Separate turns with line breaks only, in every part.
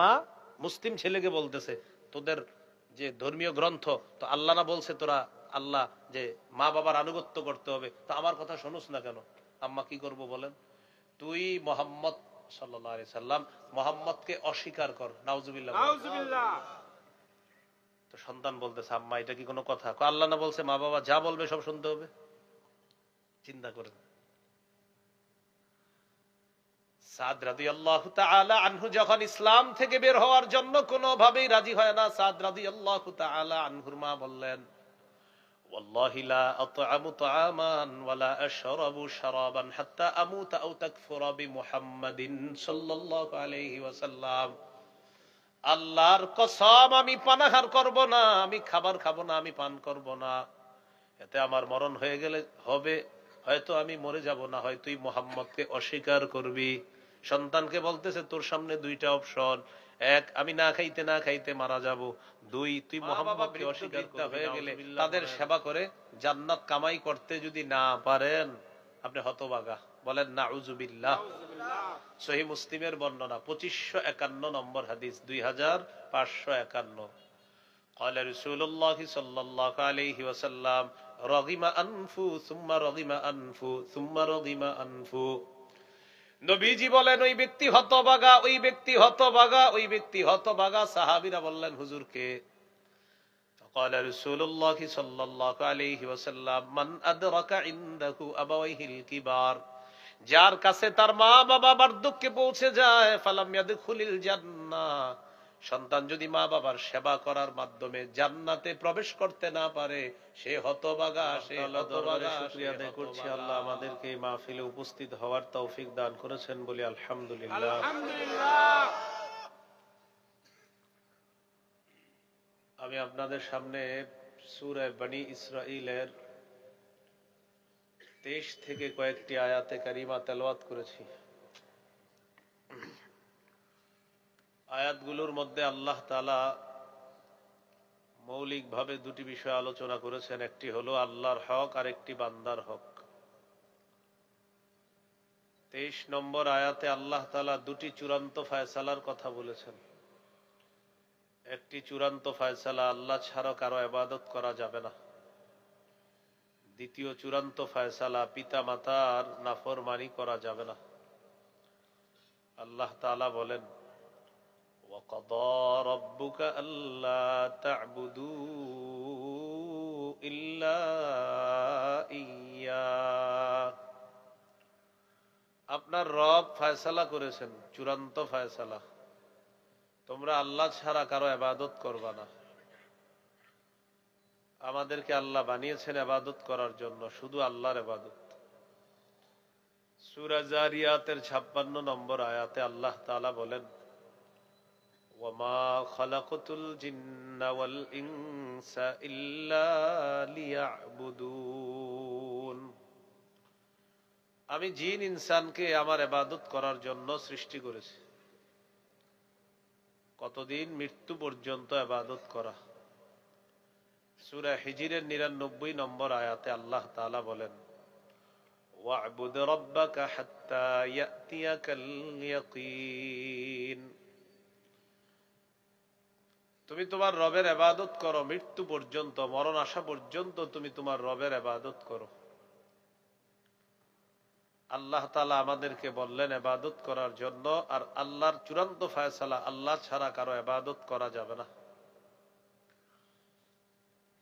মা মুসলিম ছেলেকে বলতেছে, তোদের যে ধর্মীয় গ্রন্থ তো আল্লাহ না বলছে তোরা আল্লাহ যে মা বাবার আনুগত্য করতে হবে, তো আমার কথা শুনুস না কেন? আম্মা কি করব বলেন? তুই মোহাম্মদ সাল্লাল্লাহু আলাইহি সাল্লাম মোহাম্মদকে অস্বীকার কর, নাউজুবিল্লাহ। তো সন্তান বলতেছে, আম্মা এটা কি কোনো কথা? আল্লাহ না বলছে মা বাবা যা বলবে সব শুনতে হবে? চিন্তা করেন। সাদ রাদিয়াল্লাহু তাআলা আনহু যখন ইসলাম থেকে বের হওয়ার জন্য কোনোভাবেই রাজি হয় না, সাদ রাদিয়াল্লাহু তাআলা আনহুর মা বললেন, ওয়াল্লাহি লা আত'আমু তা'আমান ওয়া লা আশরাবু শারাবান হাত্তা আমুতা আও তাকফুরা বিমুহাম্মাদিন সাল্লাল্লাহু আলাইহি ওয়াসাল্লাম। আল্লাহর কসম, আমি পানাহার করব না, আমি খাবার খাবো না, আমি পান করব না। এতে আমার মরণ হয়ে গেলে হবে, হয়তো আমি মরে যাব, না হয় তুই মুহাম্মদকে অস্বীকার করবি। সন্তানকে বলতেছে, তোর সামনে দুইটা অপশন, এক আমি না খাইতে না খাইতে মারা যাব, দুই তুই মুহাম্মদকে অস্বীকার করবি। হয়ে গেলে তাদের সেবা করে জান্নাত কামাই করতে যদি না পারেন, আপনি হতভাগা। বলেন নাউজুবিল্লাহ। সহিহ মুসলিমের বর্ণনা 2551 নম্বর হাদিস, 2551। قال رسول الله صلى الله عليه وسلم رغم أنفو ثم رغم أنفو ثم رغم أنفو। নবীজি বলেন, ওই ব্যক্তি হতভাগা, ওই ব্যক্তি হতভাগা, ওই ব্যক্তি হতভাগা। সাহাবীরা বললেন, হুজুরকে? قال رسول الله صلى الله عليه وسلم من أدرك عنده أبويه الكبار। যার কাছে তার মা বাবা বার্ধক্যে পৌঁছে যায়, ফালাম ইয়াদখুলিল জান্নাহ। সন্তান যদি মা বাবার সেবা করার মাধ্যমে জান্নাতে প্রবেশ করতে না পারে, সে হতভাগা, সে হতভাগা। শুকরিয়া আদায় করছি, আল্লাহ আমাদেরকে এই মাহফিলে উপস্থিত হওয়ার তৌফিক দান করেছেন, বলি আলহামদুলিল্লাহ। আলহামদুলিল্লাহ। আমি আপনাদের সামনে সূরা বনী ইসরাঈলের 23 থেকে কয়েকটি আয়াতে কারিমা তেলাওয়াত করেছি। আয়াতগুলোর মধ্যে আল্লাহ তাআলা মৌলিকভাবে দুটি বিষয় আলোচনা করেছেন, একটি হলো আল্লাহর হক আর একটি বান্দার হক। 23 নম্বর আয়াতে আল্লাহ তাআলা দুটি চূড়ান্ত ফয়সালার কথা বলেছেন। একটি চূড়ান্ত ফয়সালা, আল্লাহ ছাড়া কারো ইবাদত করা যাবে না। দ্বিতীয় চূড়ান্ত ফয়সালা, পিতা মাতার নাফরমানি করা যাবে না। আল্লাহ তাআলা বলেন, وَقَضَى رَبُّكَ أَلَّا تَعْبُدُوا إِلَّا إِيَّاهُ। আপনার রব ফয়সালা করেছেন, চূড়ান্ত ফয়সালা, তোমরা আল্লাহ ছাড়া কারো ইবাদত করবা না। আমাদেরকে আল্লাহ বানিয়েছেন ইবাদত করার জন্য, শুধু আল্লাহর ইবাদত। সূরা জারিয়াতের 56 নম্বর আয়াতে আল্লাহ তাআলা বলেন, وَمَا خَلَقْتُ الْجِنَّ وَالْإِنسَ إِلَّا لِيَعْبُدُونَ। আমি জিন ইনসানকে আমার ইবাদত করার জন্য সৃষ্টি করেছি। কতদিন? মৃত্যু পর্যন্ত ইবাদত করা। সূরা হিজরের 99 নম্বর আয়াতে আল্লাহ তাআলা বলেন, ওয়া'বুদ রাব্বাকা হাত্তা ইয়াতিয়াকাল ইয়াকিন। তুমি তোমার রবের ইবাদত করো মৃত্যু পর্যন্ত, মরণ আসা পর্যন্ত তুমি তোমার রবের ইবাদত করো। আল্লাহ তাআলা আমাদেরকে বললেন ইবাদত করার জন্য, আর আল্লাহর চূড়ান্ত ফয়সালা, আল্লাহ ছাড়া কারো ইবাদত করা যাবে না।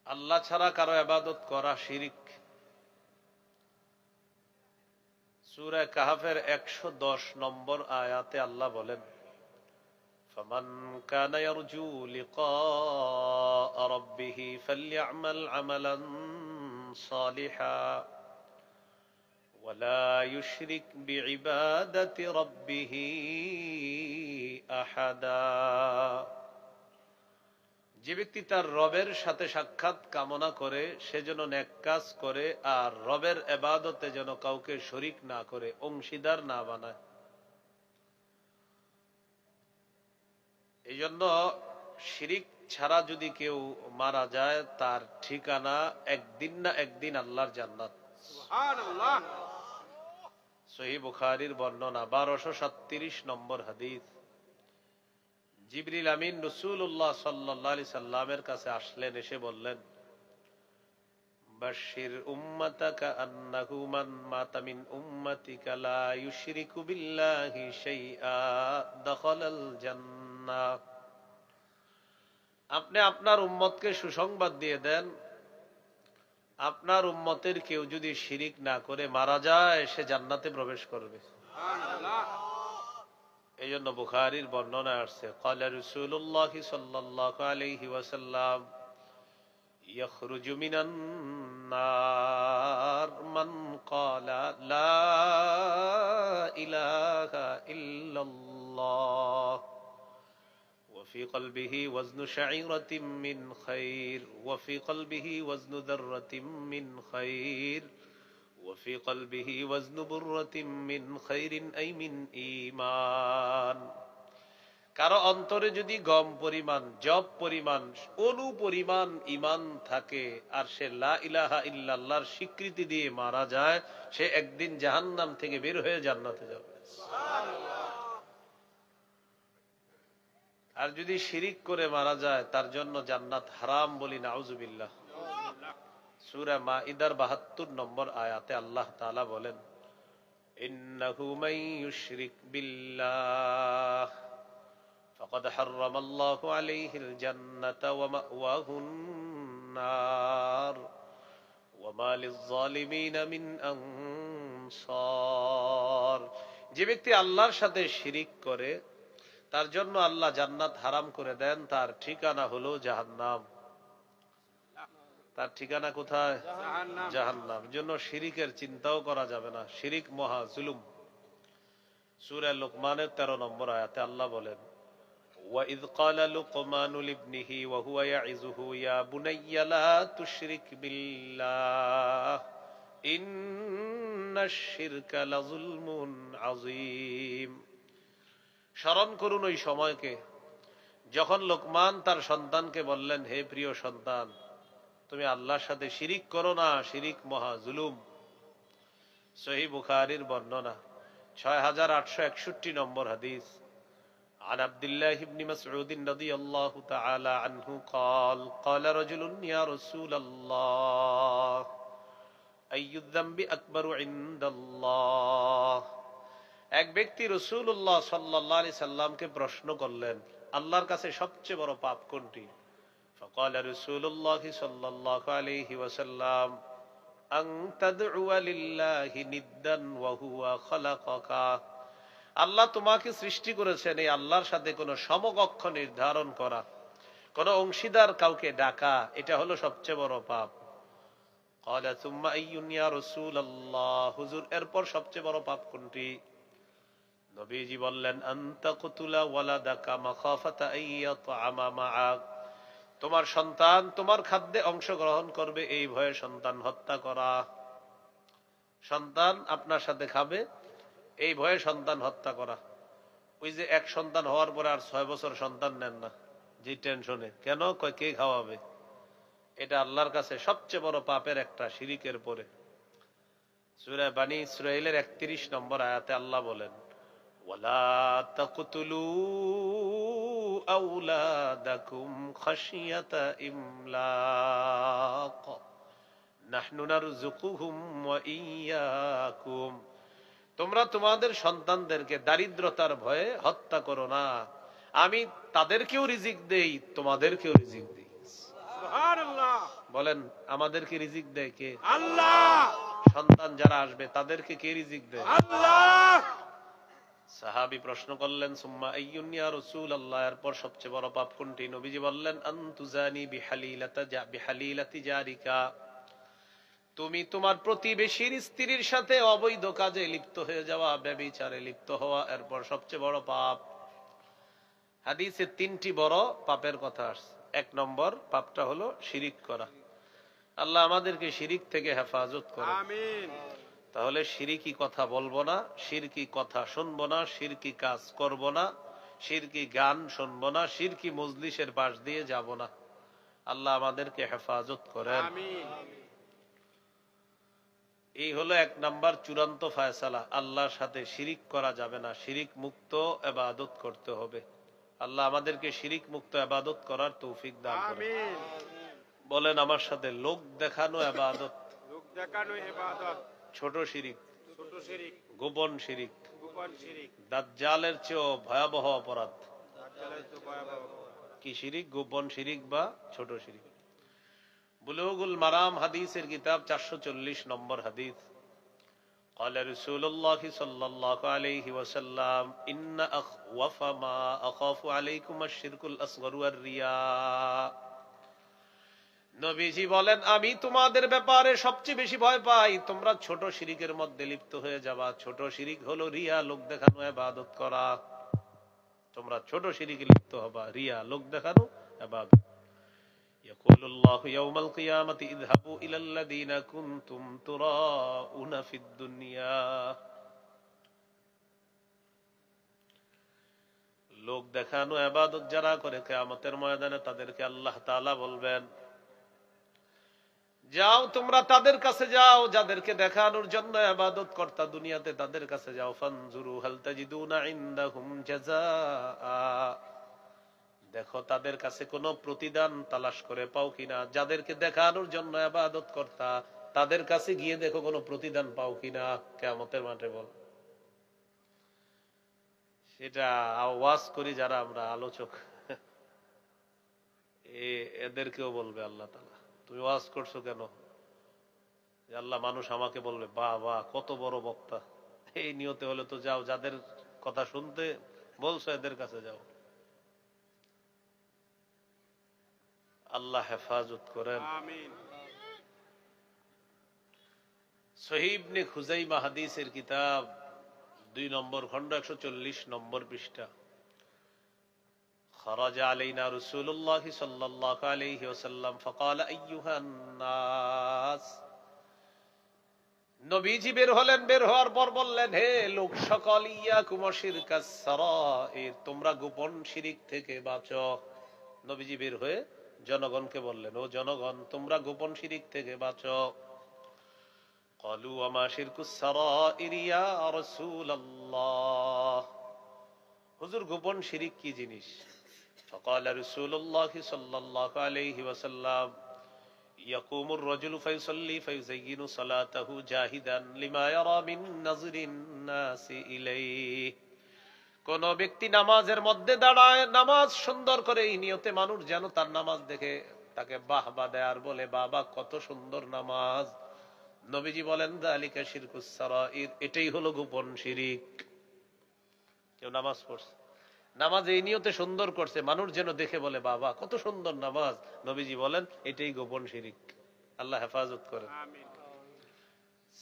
আল্লাহ ছাড়া কারো ইবাদত করা শিরক। সূরা কাহফের 110 নম্বর আয়াতে আল্লাহ বলেন, فمن كان يرجو لقاء ربه فليعمل عملا صالحا ولا يشرك بعبادة ربه أحدا। যে ব্যক্তি তার রবের সাথে সাক্ষাৎ কামনা করে সে যেন নেক কাজ করে, আর রবের ইবাদতে যেন কাউকে শরীক না করে, অংশীদার না বানায়। এই জন্য শিরিক ছাড়া যদি কেউ মারা যায়, তার ঠিকানা একদিন না একদিন আল্লাহর জান্নাত। সুবহানাল্লাহ। সহিহ বুখারীর বর্ণনা 1237 নম্বর হাদিস। জিবরিল আমিন রাসূলুল্লাহ সাল্লাল্লাহু আলাইহি সাল্লামের কাছে আসলেন, এসে বললেন, বাশশির উম্মাতাকা আন্নাহু মান মাতা মিন উম্মাতিকা লা ইউশরিকু বিল্লাহি শাইআ দাখালাল জান্নাহ। আপনি আপনার উম্মতকে সুসংবাদ দিয়ে দেন, আপনার উম্মতের কেউ যদি শিরিক না করে মারা যায়, সে জান্নাতে প্রবেশ করবে। এই জন্য বুখারীর বর্ণনা আসছে, ক্বালা রাসূলুল্লাহ সাল্লাল্লাহু আলাইহি ওয়াসাল্লাম, ইয়াখরুজু মিনান নার মান ক্বালা লা ইলাহা ইল্লাল্লাহ وفي قلبه وزن شعيرة من خير وفي قلبه وزن ذرة من خير وفي قلبه وزن برة من خير أي من إيمان। কারো অন্তরে যদি গম পরিমাণ, জব পরিমাণ, অনু পরিমাণ ঈমান থাকে আর সে লা ইলাহা ইল্লাল্লাহর স্বীকৃতি দিয়ে মারা যায়, সে একদিন জাহান্নাম থেকে বের হয়ে জান্নাতে যাবে। আর যদি শিরিক করে মারা যায়, তার জন্য জান্নাত হারাম বলি নাউজুবিল্লাহ। সূরা মাইদার ৭২ নম্বর আয়াতে আল্লাহ তাআলা বলেন, ইন্নাহু মান ইউশরিক বিল্লাহ ফাকাদ হারামাল্লাহু আলাইহিল জান্নাতা ওয়া মাওয়াহুন নার ওয়া মা লিয-যালিমিনা মিন আনসার। যে ব্যক্তি আল্লাহর সাথে শিরিক করে, তার জন্য আল্লাহ জান্নাত হারাম করে দেন, তার ঠিকানা হলো জাহান্নাম। তার ঠিকানা কোথায়? জাহান্নাম। জন্য শিরিকের চিন্তাও করা যাবে না, শিরিক মহা জুলুম। সূরা লুকমানের 13 নম্বর আয়াতে আল্লাহ বলেন, ওয়া ইয ক্বালা লুকমানু লিবনিহি ওয়া হুয়া ইয়াইযুহু ইয়া বুনাইয়া লা তুশরিক বিল্লাহ ইন্নাশ শিরকা লাযুলমুন আযীম। স্মরণ করুন ওই সময়কে যখন লোকমান তার সন্তানকে বললেন, হে প্রিয় সন্তান, তুমি আল্লাহর সাথে শিরিক করো না, শিরিক মহা জুলুম। সহিহ বুখারীর বর্ণনা ৬৮৬১ নম্বর হাদিস। عن عبد الله بن مسعود رضي الله تعالى عنه قال قال رجل يا رسول الله أي الذنب أكبر عند الله। এক ব্যক্তি রাসূলুল্লাহ সাল্লাল্লাহু আলাইহি সাল্লামকে প্রশ্ন করলেন, আল্লাহর কাছে সবচেয়ে বড় পাপ কোনটি? فقال رسول الله صلى الله عليه وسلم أن تدعو لله ندا وهو خلقك। আল্লাহ তোমাকে সৃষ্টি করেছেন, এই আল্লাহর সাথে কোনো সমকক্ষ নির্ধারণ করা, কোনো অংশীদার কাউকে ডাকা, এটা হলো সবচেয়ে বড় পাপ। قال ثم أي يا رسول الله। হুজুর, এরপর সবচেয়ে বড় পাপ কোনটি? নবীজি বললেন, আনতা কুতুলা ওয়ালাদাকা মাখাফাতা আইয়াতআমা মাআক। তোমার সন্তান তোমার খাদ্যে অংশগ্রহণ করবে এই ভয়ে সন্তান হত্যা করা। সন্তান আপনার সাথে খাবে এই ভয়ে সন্তান হত্যা করা। ওই যে এক সন্তান হওয়ার পরে আর ৬ বছর সন্তান নেন না, যে টেনশনে, কেন? কয় কে খাওয়াবে? এটা আল্লাহর কাছে সবচেয়ে বড় পাপের একটা, শিরিকের পরে। সূরা বানী ইসরাঈলের ৩১ নম্বর আয়াতে আল্লাহ বলেন, ওয়ালা তাকতুলু আওলাদাকুম খাশিয়াতা ইমলাক নাহনু নারযুকুহুম ওয়া ইয়্যাকুম। তোমরা তোমাদের সন্তানদেরকে দারিদ্রতার ভয়ে হত্যা করো না, আমি তাদেরকেও রিজিক দেই, তোমাদেরকেও রিজিক দেই। সুবহানাল্লাহ। বলেন, আমাদেরকে রিজিক দেয় কে? আল্লাহ। সন্তান যারা আসবে তাদেরকে কে রিজিক দেয়? আল্লাহ। সাহাবী প্রশ্ন করলেন, সুম্মা আইয়ুন ইয়া রাসূলুল্লাহ, এরপর সবচেয়ে বড় পাপ কোনটি? নবীজি বললেন, আনতুজানি বিহালিলাতি জারিকা। তুমি তোমার প্রতিবেশীর স্ত্রীর সাথে অবৈধ কাজে লিপ্ত হয়ে যাওয়া, ব্যভিচারে লিপ্ত হওয়া, এরপর সবচেয়ে বড় পাপ। হাদিসে ৩টি বড় পাপের কথা আসছে। ১ নম্বর পাপটা হলো শিরিক করা। আল্লাহ আমাদেরকে শিরিক থেকে হেফাজত করুন, আমিন। তাহলে শিরকি কথা বলবো না, শিরকি কথা শুনবো না, শিরকি কাজ করব না, শিরকি গান শুনবো না, শিরকি মজলিসের পাশ দিয়ে যাব না। আল্লাহ আমাদেরকে হেফাজত করেন, আমিন। এই হলো ১ নাম্বার চূড়ান্ত ফায়সালা, আল্লাহর সাথে শিরিক করা যাবে না, শিরিক মুক্ত ইবাদত করতে হবে। আল্লাহ আমাদেরকে শিরিক মুক্ত ইবাদত করার তৌফিক দান করুন। বলেন আমার সাথে, লোক দেখানো ইবাদত,
লোক দেখানো ইবাদত,
ছোট শিরিক,
ছোট শিরিক,
গোপন শিরিক,
গোপন শিরিক,
দাজ্জালের চেয়েও ভয়াবহ অপরাধ।
দাজ্জালের তো ভয়াবহ।
কি শিরিক? গোপন শিরিক বা ছোট শিরিক। বুলুগুল মারাম হাদিসের কিতাব 440 নম্বর হাদিস। قال رسول الله صلى الله عليه وسلم إن أخوف ما أخاف عليكم الشرك الأصغر والرياء। নবীজি বলেন, আমি তোমাদের ব্যাপারে সবচেয়ে বেশি ভয় পাই তোমরা ছোট শিরিকের মধ্যে লিপ্ত হয়ে যাবা। ছোট শিরিক হলো রিয়া, লোক দেখানো ইবাদত করা। তোমরা ছোট শিরিকে লিপ্ত হবা, রিয়া, লোক দেখানো ইবাদত। يقول الله يوم القيامة اذهبوا إلى الذين كنتم تراءون في الدنيا। লোক দেখানো ইবাদত যারা করে কিয়ামতের ময়দানে তাদেরকে আল্লাহ তাআলা বলবেন, যাও তোমরা তাদের কাছে যাও যাদেরকে দেখানোর জন্য ইবাদত করতা দুনিয়াতে, তাদের কাছে যাও। ফানজুরু হাল তাজিদুনা ইনদাহুম জাযাআ। দেখো তাদের কাছে কোনো প্রতিদান তালাশ করে পাও কিনা। যাদেরকে দেখানোর জন্য ইবাদত করতা তাদের কাছে গিয়ে দেখো কোনো প্রতিদান পাও কিনা কিয়ামতের মাঠে। বল, সেটা আওয়াজ করি যারা আমরা আলোচক, এদেরকেও বলবে আল্লাহ তাআলা, তুমি ওয়াজ করছো কেন? আল্লাহ, মানুষ আমাকে বলবে বাহ বাহ কত বড় বক্তা। এই নিয়তে হলে তো যাও, যাদের কথা শুনতে বলছো এদের কাছে যাও। আল্লাহ হেফাজত করেন।
আমিন।
সহিহ ইবনে খুজাইমা হাদিসের কিতাব 2 নম্বর খণ্ড 140 নম্বর পৃষ্ঠা। خرج علينا رسول الله صلى الله عليه وسلم فقال ايها الناس। নবীজি বের হলেন, বের হওয়ার পর বললেন, হে লোক সকল, ইয়াকুম শিরকাস সারাইর, তোমরা গোপন শিরিক থেকে বাঁচো। নবীজি বের হয়ে জনগণকে বললেন, ও জনগণ, তোমরা গোপন শিরিক থেকে বাঁচো। ক্বালু ওয়া শিরকুস সারাইর ইয়া রাসূলুল্লাহ। হুজুর, গোপন শিরিক কি জিনিস? فقال رسول الله صلى الله عليه وسلم يقوم الرجل فيصلي فيزين صلاته جاهدا لما يرى من نظر الناس إليه। কোন ব্যক্তি নামাজের মধ্যে দাঁড়ায়, নামাজ সুন্দর করে এই নিয়তে মানুষ যেন তার নামাজ দেখে তাকে বাহবা দেয় আর বলে, বাবা কত সুন্দর নামাজ। নবীজি বলেন, যালিকা শিরকুস সারাইর, এটাই হলো গোপন শিরিক। কেউ নামাজ পড়ছে, নামাজ এই নিয়তে সুন্দর করছে মানুষ যেন দেখে বলে বাবা কত সুন্দর নামাজ, নবীজি বলেন এটাই গোপন শিরিক। আল্লাহ হেফাজত করেন।
আমিন।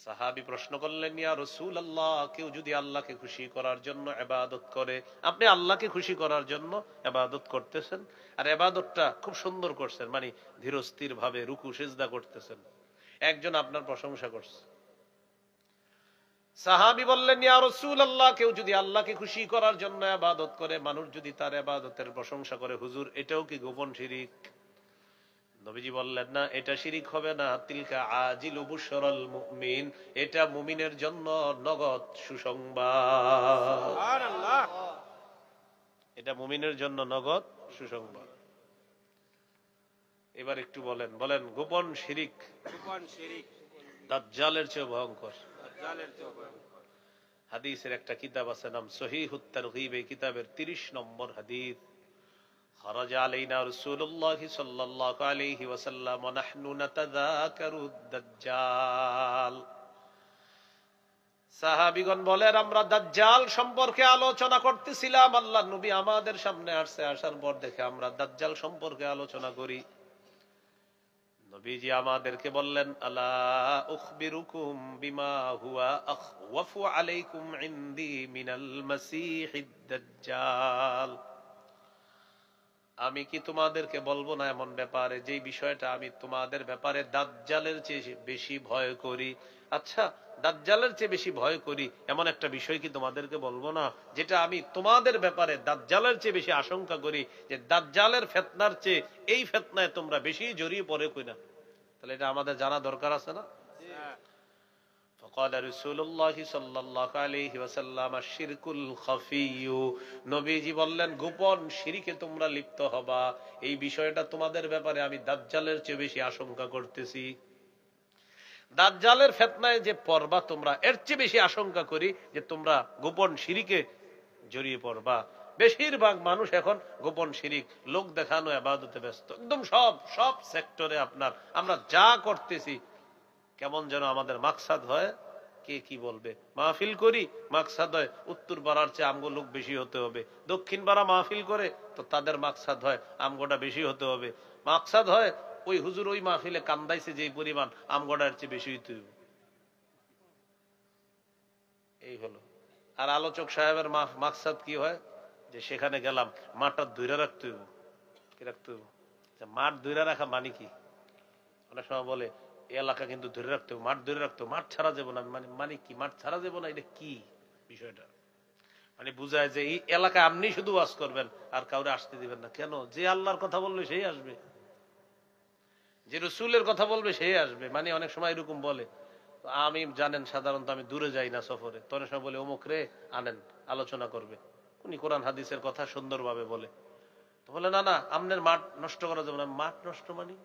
সাহাবী প্রশ্ন করলেন, ইয়া রাসূলুল্লাহ, কেউ যদি আল্লাহকে খুশি করার জন্য ইবাদত করে, আপনি আল্লাহকে খুশি করার জন্য ইবাদত করতেছেন আর ইবাদতটা খুব সুন্দর করছেন, মানে ধীরস্থির ভাবে রুকু সিজদা করতেছেন, একজন আপনার প্রশংসা করছে। সাহাবী বললেন, ইয়া রাসূলুল্লাহ, কেউ যদি আল্লাহকে খুশি করার জন্য ইবাদত করে, মানুষ যদি তার ইবাদতের প্রশংসা করে, হুজুর এটাও কি গোপন শিরিক? নবীজি বললেন, না, এটা শিরিক হবে না। তিলকা আজিলু বুশরাল মুমিন, এটা মুমিনের জন্য নগদ সুসংবাদ।
সুবহানাল্লাহ।
এটা মুমিনের জন্য নগদ সুসংবাদ। এবার একটু বলেন, বলেন গোপন শিরিক
গোপন শিরিক
দাজ্জালের চেয়ে ভয়ঙ্কর।
দাজ্জালের চেয়ে ভয়ঙ্কর।
হাদিসের একটা কিতাব আছে নাম সহিহুত তারগীব, এই কিতাবের 30 নম্বর হাদিস। خرج علينا رسول الله صلى الله عليه وسلم ونحن نتذاكر الدجال। সাহাবীগণ বলেন, আমরা দাজ্জাল সম্পর্কে আলোচনা করতেছিলাম, আল্লাহর নবী আমাদের সামনে আসছে, আসার পর দেখে আমরা দাজ্জাল সম্পর্কে আলোচনা করি। নবীজি আমাদেরকে বললেন, আলা উখবিরুকুম বিমা হুয়া আখওয়াফু আলাইকুম ইনদি মিনাল মাসীহিদ দাজ্জাল। আমি কি তোমাদেরকে বলবো না এমন ব্যাপারে, যে বিষয়টা আমি তোমাদের ব্যাপারে দাজ্জালের চেয়ে বেশি ভয় করি? আচ্ছা, দাজ্জালের চেয়ে বেশি ভয় করি এমন একটা বিষয় কি তোমাদেরকে বলবো না, যেটা আমি তোমাদের ব্যাপারে দাজ্জালের চেয়ে বেশি আশঙ্কা করি, যে দাজ্জালের ফিতনার চেয়ে এই ফিতনায় তোমরা বেশি জড়িয়ে পড়ে কিনা? তাহলে এটা আমাদের জানা দরকার আছে না? فقال رسول الله صلى الله عليه وسلم الشرك الخفي নবীজি বললেন গোপন শিরকে তোমরা লিপ্ত হবা এই বিষয়টা তোমাদের ব্যাপারে আমি দাজ্জালের চেয়ে বেশি আশঙ্কা করতেছি দাজ্জালের ফিতনায় যে পড়বা তোমরা এর চেয়ে বেশি আশঙ্কা করি যে তোমরা গোপন শিরকে জড়িয়ে পড়বা বেশিরভাগ মানুষ এখন গোপন শিরিক লোক দেখানো ইবাদতে ব্যস্ত একদম সব সেক্টরে আপনার আমরা যা করতেছি কেমন যেন আমাদের মাকসাদ হয় কে কি বলবে মাহফিল করি মাকসাদ হয় উত্তর পাড়ার চেয়ে আমগো লোক বেশি হতে হবে দক্ষিণ পাড়া মাহফিল করে তো তাদের মাকসাদ হয় আমগোটা বেশি হতে হবে মাকসাদ হয় ওই হুজুর ওই মাহফিলে কান্দাইছে যে পরিমাণ আমগোটার চেয়ে বেশি হইতে হবে এই হলো আর আলোচক সাহেবের মাকসাদ কি হয় যে সেখানে গেলাম মাঠটা ধরে রাখতে হইব কি রাখতে হইব মাঠ ধরে রাখা মানে কি অনেক সময় বলে এলাকা কিন্তু ধরে রাখতে হবে মাঠ ধরে রাখতে হবে মাঠ ছাড়া যাবো না মানে কি মাঠ ছাড়া যাবো না এটা কি বিষয়টা মানে বুঝায় যে এই এলাকায় আপনি শুধু ওয়াজ করবেন আর কাউরে আসতে দিবেন না কেন যে আল্লাহর কথা বলবে সেই আসবে যে রসুলের কথা বলবে সেই আসবে মানে অনেক সময় এরকম বলে আমি জানেন সাধারণত আমি দূরে যাই না সফরে তো অনেক সময় বলে অমুক রে আনেন আলোচনা করবে উনি কোরআন হাদিসের কথা সুন্দরভাবে বলে তো বলে না আমনের মাঠ নষ্ট করা যাবে না মাঠ নষ্ট মানে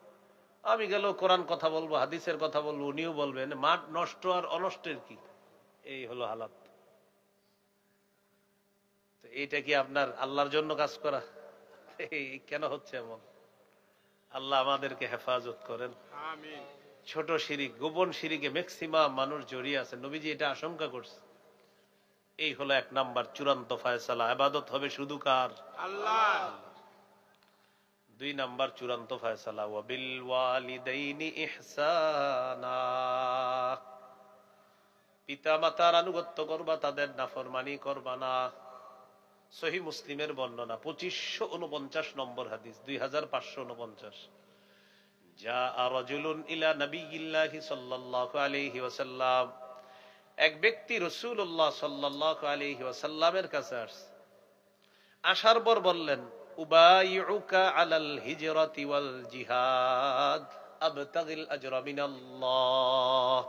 আমি গেল কোরআন কথা বলবো হাদিসের কথা বলবো উনিও বলবেন মাঠ নষ্ট আর অনষ্টের কি এই হলো হালাত তো এইটা কি আপনার আল্লাহর জন্য কাজ করা এই কেন হচ্ছে এমন আল্লাহ আমাদেরকে হেফাজত করেন
আমিন
ছোট শিরিক গোপন শিরিকে ম্যাক্সিমাম মানুষ জড়িয়ে আছে নবীজি এটা আশঙ্কা করছে এই হলো এক নাম্বার চূড়ান্ত ফয়সালা ইবাদত হবে শুধু কার
আল্লাহ
দুই নাম্বার চূড়ান্ত ফয়সালা ওয়া বিল ওয়ালিদাইনি ইহসানা পিতামাতার আনুগত্য করবা তাদের নাফরমানি করবা না সহিহ মুসলিমের বর্ণনা 2549 নম্বর হাদিস 2549 জাআ রাজুলুন ইলা নবিয়্যিল্লাহি সাল্লাল্লাহু আলাইহি ওয়াসাল্লাম এক ব্যক্তি রাসূলুল্লাহ সাল্লাল্লাহু আলাইহি ওয়াসাল্লামের কাছে আসছে আসার পর বললেন উবাইউকা আলাল হিজরাতি ওয়াল জিহাদ আবতাগিল আজরা মিনাল্লাহ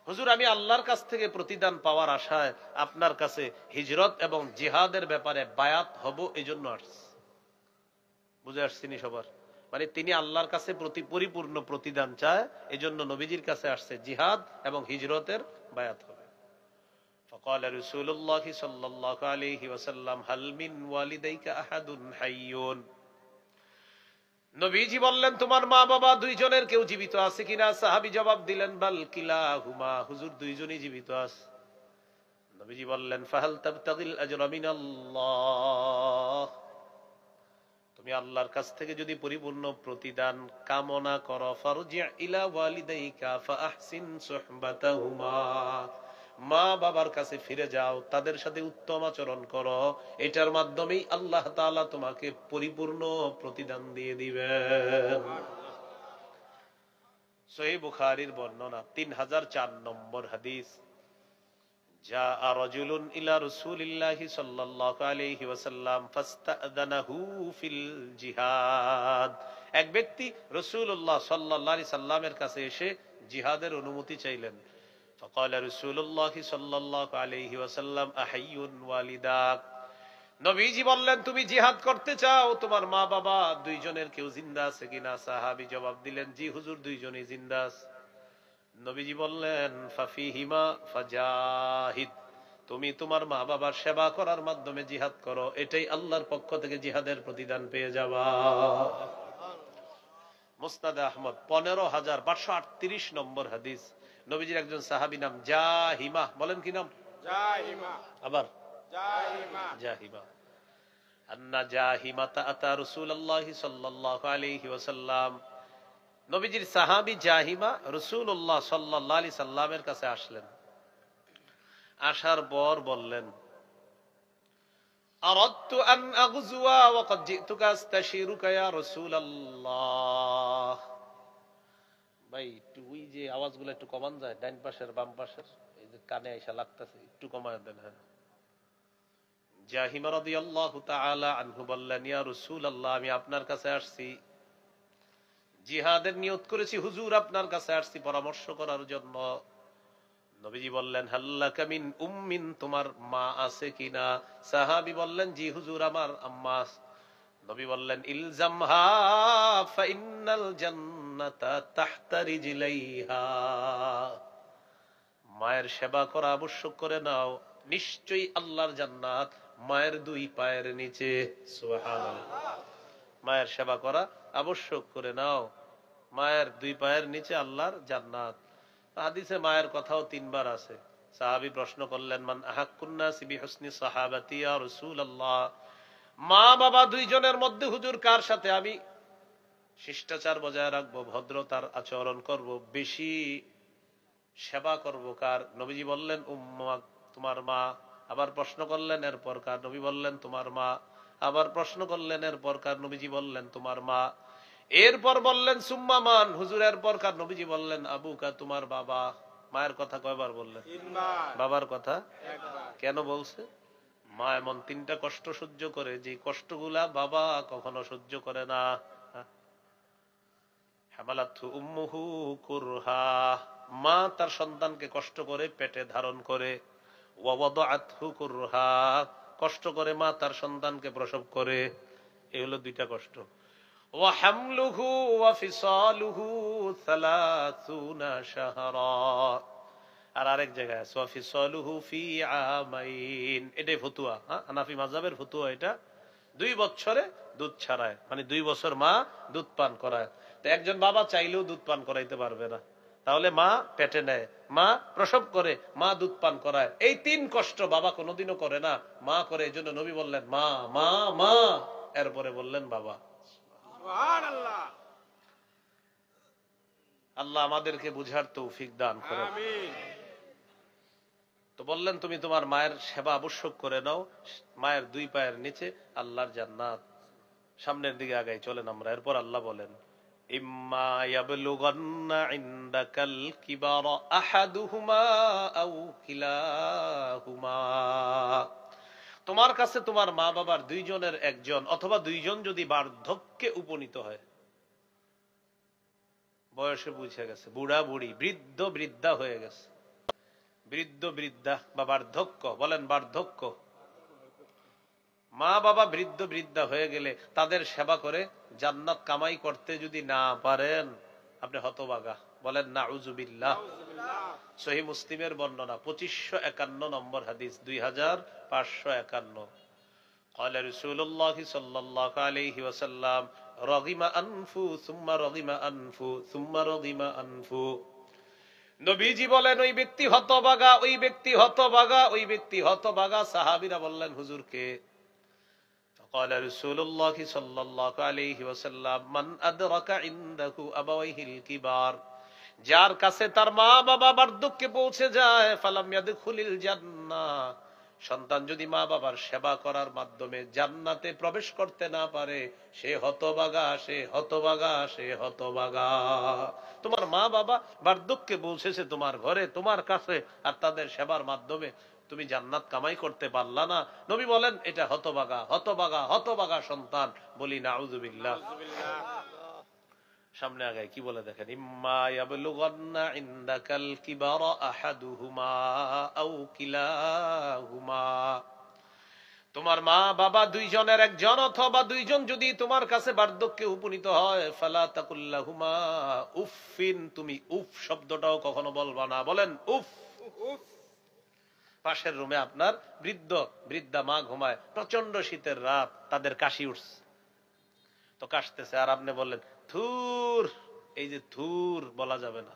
হুজুর আমি আল্লাহর কাছ থেকে প্রতিদান পাওয়ার আশায় আপনার কাছে হিজরত এবং জিহাদের ব্যাপারে বায়াত হব এজন্য আসছি বুঝে আসছিনি সবার মানে তিনি আল্লাহর কাছে পরিপূর্ণ প্রতিদান চায় এজন্য নবীজির কাছে আসছে জিহাদ এবং হিজরতের বায়াত হবে فقال رسول الله صلى الله عليه وسلم هل من والديك احد حي নবীজি বললেন তোমার মা বাবা দুইজনের কেউ জীবিত আছে কিনা সাহাবী জবাব দিলেন বাল কিলাহুমা হুজুর দুইজনই জীবিত আছে নবীজি বললেন ফাহাল তাবতাগিল আজরা মিনাল্লাহ তুমি আল্লাহর কাছ থেকে যদি পরিপূর্ণ প্রতিদান কামনা করো ফারজি ইলা ওয়ালিদাইকা ফাআহসিন সুহবাতাহুমা মা বাবার কাছে ফিরে যাও তাদের সাথে উত্তম আচরণ করো এটার মাধ্যমেই আল্লাহ তাআলা তোমাকে পরিপূর্ণ প্রতিদান দিয়ে দিবেন সহিহ বুখারীর বর্ণনা 3004 নম্বর হাদিস জাআ রাজুলুন ইলা রাসূলিল্লাহি সাল্লাল্লাহু আলাইহি ওয়াসাল্লাম ফাস্তাআযানাহু ফিল জিহাদ এক ব্যক্তি রাসূলুল্লাহ সাল্লাল্লাহু আলাইহি সাল্লামের কাছে এসে জিহাদের অনুমতি চাইলেন فقال رسول الله صلى الله عليه وسلم احي والداك নবীজি বললেন তুমি জিহাদ করতে চাও তোমার মা বাবা দুইজনের কেউ জিন্দা আছে কিনা সাহাবী জবাব দিলেন জি হুজুর দুইজনই জিন্দা আছে নবীজি বললেন ফাফিহিমা ফাজাহিদ তুমি তোমার মা বাবার সেবা করার মাধ্যমে জিহাদ করো এটাই আল্লাহর পক্ষ থেকে জিহাদের প্রতিদান পেয়ে যাবা মুসনাদ আহমদ 15538 নম্বর হাদিস নবীজির একজন সাহাবী নাম জাহিমা বলেন কি নাম
জাহিমা
আবার
জাহিমা
আন্না জাহিমাতা আতা রাসূলুল্লাহি সাল্লাল্লাহু আলাইহি ওয়াসাল্লাম নবীজির সাহাবী জাহিমা রাসূলুল্লাহ সাল্লাল্লাহু আলাইহি সাল্লামের কাছে আসলেন আসার পর বললেন আরাদতু আন আগযুয়া ওয়া ক্বাদ জিতুকা আস্তাশিরুকা ইয়া রাসূলুল্লাহ ভাই একটু ওই যে আওয়াজগুলো একটু কমান যায় ডান পাশের বাম পাশের এই যে কানে আইসা লাগতেছে একটু কমায় দেন হ্যাঁ জাহিমা রাদিয়াল্লাহু তাআলা আনহু বললেন ইয়া রাসূলুল্লাহ আমি আপনার কাছে আসছি জিহাদের নিয়ত করেছি হুজুর আপনার কাছে আসছি পরামর্শ করার জন্য নবীজি বললেন হাল্লাকা মিন উম্মিন, তোমার মা আছে কিনা? সাহাবী বললেন জি হুজুর, আমার আম্মা আছে। নবী বললেন ইলজামহা ফাইন্নাল জান্নাতা তাহতা রিজলাইহা, মায়ের সেবা করা আবশ্যক করে নাও, নিশ্চয়ই আল্লাহর জান্নাত মায়ের দুই পায়ের নিচে। সুবহানাল্লাহ। মায়ের সেবা করা আবশ্যক করে নাও, মায়ের দুই পায়ের নিচে আল্লাহর জান্নাত। হাদিসে মায়ের কথাও 3 বার আছে। সাহাবী প্রশ্ন করলেন মান আহাক্কুন নাসি বিহুসনি সাহাবাতি ইয়া রাসূলুল্লাহ, মা বাবা দুইজনের মধ্যে হুজুর কার সাথে আমি শিষ্টাচার বজায় রাখবো, ভদ্রতার আচরণ করব, বেশি সেবা করব কার? নবীজি বললেন উম্মা, তোমার মা। আবার প্রশ্ন করলেন এরপর কার? নবী বললেন তোমার মা। আবার প্রশ্ন করলেন এরপর কার? নবীজি বললেন তোমার মা। এরপর বললেন সুম্মা মান, হুজুর এরপর কার? নবীজি বললেন আবুকা, তোমার বাবা। মায়ের কথা কয়বার বললেন?
3 বার।
বাবার কথা
1 বার।
কেন বলছে? মা এমন 3টা কষ্ট সহ্য করে যে কষ্টগুলা বাবা কখনো সহ্য করে না। হামালাতহু উম্মুহু কুরহা, মা তার সন্তানকে কষ্ট করে পেটে ধারণ করে। ওয়া ওয়াদাআতহু কুরহা, কষ্ট করে মা তার সন্তানকে প্রসব করে। এই হলো 2টা কষ্ট। ওয়া হামলুহু ওয়া ফিসালুহু 30 শাহরা, আর আরেক জায়গায় ওয়া ফিসালুহু ফি আমাইন। এটাই ফতুয়া, হানাফি মাযহাবের ফতুয়া। এটা 2 বছরে দুধ ছাড়ায়, মানে 2 বছর মা দুধ পান করায়। তো একজন বাবা চাইলেও দুধ পান করাইতে পারবে না, তাহলে মা পেটে নেয়, মা প্রসব করে, মা দুধ পান করায়। এই 3 কষ্ট বাবা কোনোদিনও করে না, মা করে। এই জন্য নবী বললেন মা মা মা, এরপরে বললেন বাবা।
সুবহানাল্লাহ।
আল্লাহ আমাদেরকে বুঝার তৌফিক দান করেন।
আমিন।
তো বললেন তুমি তোমার মায়ের সেবা আবশ্যক করে নাও, মায়ের 2 পায়ের নিচে আল্লাহর জান্নাত। সামনের দিকে আগাই চলেন আমরা। এরপর আল্লাহ বলেন ইম্মা ইয়াবলুগান্না ইনদাকাল কিবারা আহাদুহুমা আও কিলাহুমা, তোমার কাছে তোমার মা বাবার 2 জনের একজন অথবা 2 জন যদি বার্ধক্যে উপনীত হয়, বয়সে বুঝে গেছে, বুড়া বুড়ি, বৃদ্ধ বৃদ্ধা হয়ে গেছে, বৃদ্ধ বৃদ্ধা বা বার্ধক্য, বলেন বার্ধক্য, মা বাবা বৃদ্ধ বৃদ্ধা হয়ে গেলে তাদের সেবা করে জান্নাত কামাই করতে যদি না পারেন, আপনি হতভাগা। বলেন নাউজুবিল্লাহ। সহিহ মুসলিমের বর্ণনা 2551 নম্বর হাদিস, 2551। قال رسول الله صلى الله عليه وسلم رغم أنفو ثم رغم أنفو ثم رغم أنفو, নবীজি বলেন ওই ব্যক্তি হতভাগা, ওই ব্যক্তি হতভাগা, ওই ব্যক্তি হতভাগা। সাহাবীরা বললেন হুজুরকে? قال رسول الله صلى الله عليه وسلم من أدرك عنده أبويه الكبار, যার কাছে তার মা বাবা বার্ধক্যে পৌঁছে যায়, ফালাম ইয়াদখুলিল জান্নাহ, সন্তান যদি মা বাবার সেবা করার মাধ্যমে জান্নাতে প্রবেশ করতে না পারে, সে হতভাগা, সে হতভাগা, সে হতভাগা। তোমার মা বাবা বার্ধক্যে পৌঁছেছে তোমার ঘরে, তোমার কাছে, আর তাদের সেবার মাধ্যমে তুমি জান্নাত কামাই করতে পারলা না, নবী বলেন এটা হতভাগা, হতভাগা, হতভাগা সন্তান। বলি নাউযুবিল্লাহ। সামনে আগায় কি বলে দেখেন, ইম্মা ইয়াবলুগান্না ইনদাকাল কিবারা আহাদুহুমা আও কিলাহুমা, তোমার মা বাবা 2 জনের একজন অথবা 2 জন যদি তোমার কাছে বার্ধক্যে উপনীত হয়, ফালা তাকুল্লাহুমা উফিন, তুমি উফ শব্দটাও কখনো বলবা না। বলেন উফ।
উফ।
পাশের রুমে আপনার বৃদ্ধ বৃদ্ধা মা ঘুমায়, প্রচন্ড শীতের রাত, তাদের কাশি উঠছে, তো কাশতেছে, আর আপনি বললেন থুর। এই যে থুর বলা যাবে না।